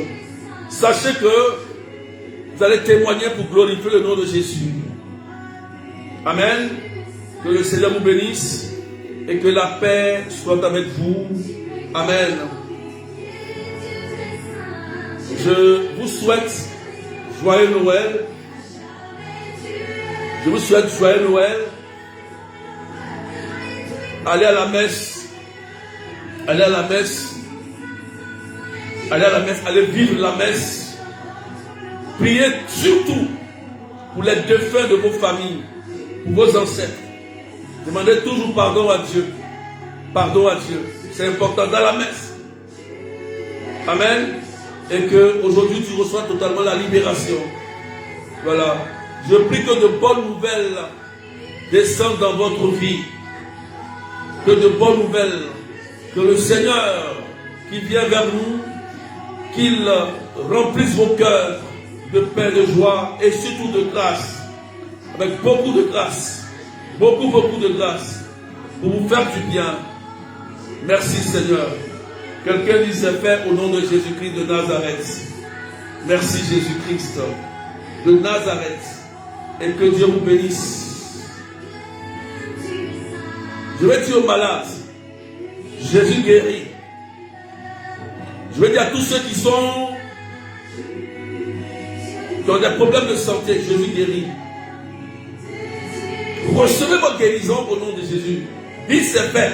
[SPEAKER 1] Sachez que vous allez témoigner pour glorifier le nom de Jésus. Amen. Que le Seigneur vous bénisse et que la paix soit avec vous. Amen. Je vous souhaite joyeux Noël. Je vous souhaite joyeux Noël. Allez à la messe. Allez à la messe. Allez à la messe. Allez vivre la messe. Priez surtout pour les défunts de vos familles, pour vos ancêtres. Demandez toujours pardon à Dieu. Pardon à Dieu. C'est important dans la messe. Amen. Et que aujourd'hui tu reçois totalement la libération. Voilà. Je prie que de bonnes nouvelles descendent dans votre vie. Que de bonnes nouvelles. Que le Seigneur qui vient vers nous, qu'il remplisse vos cœurs de paix, de joie et surtout de grâce. Avec beaucoup de grâce. Beaucoup de grâce. Pour vous faire du bien. Merci Seigneur. Quelqu'un dit c'est fait au nom de Jésus-Christ de Nazareth. Merci Jésus-Christ de Nazareth. Et que Dieu vous bénisse. Je vais dire aux malades, Jésus guérit. Je vais dire à tous ceux qui ont des problèmes de santé, Jésus guérit. Recevez votre guérison au nom de Jésus. Dis c'est fait.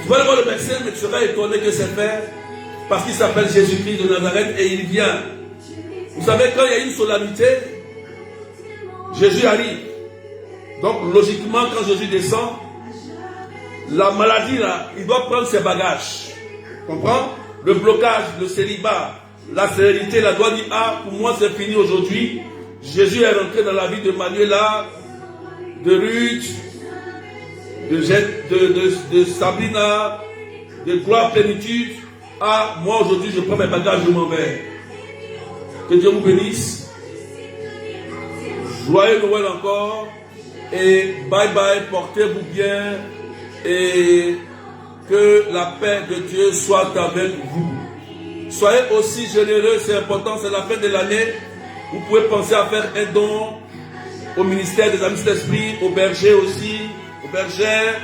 [SPEAKER 1] Tu vas aller voir le médecin, mais tu seras étonné que c'est fait. Parce qu'il s'appelle Jésus-Christ de Nazareth et il vient. Vous savez, quand il y a une solennité, Jésus arrive. Donc logiquement, quand Jésus descend, la maladie là, il doit prendre ses bagages. Comprends? Le blocage, le célibat, la stérilité, la doit dire, ah, pour moi c'est fini aujourd'hui. Jésus est rentré dans la vie de Manuela, de Ruth, de Sabrina, de Gloire Plénitude. Ah, moi aujourd'hui je prends mes bagages, je m'en vais. Que Dieu vous bénisse. Joyeux Noël encore. Et bye bye, portez-vous bien. Et que la paix de Dieu soit avec vous. Soyez aussi généreux, c'est important, c'est la fin de l'année. Vous pouvez penser à faire un don au ministère des Amis de l'Esprit, aux bergers aussi, aux bergères,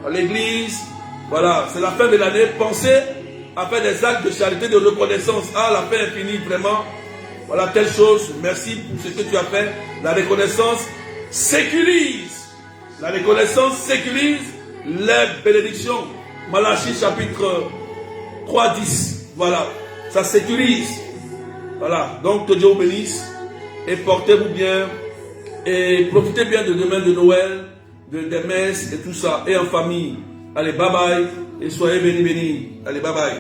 [SPEAKER 1] à l'église. Voilà, c'est la fin de l'année. Pensez à faire des actes de charité, de reconnaissance. Ah, la paix est finie, vraiment. Voilà, telle chose. Merci pour ce que tu as fait. La reconnaissance sécurise. La reconnaissance sécurise les bénédictions. Malachie chapitre 3, 10. Voilà, ça sécurise. Voilà, donc que Dieu vous bénisse. Et portez-vous bien. Et profitez bien de demain de Noël, des messes et tout ça. Et en famille. Allez, bye bye. Et soyez bénis, bénis. Allez, bye bye.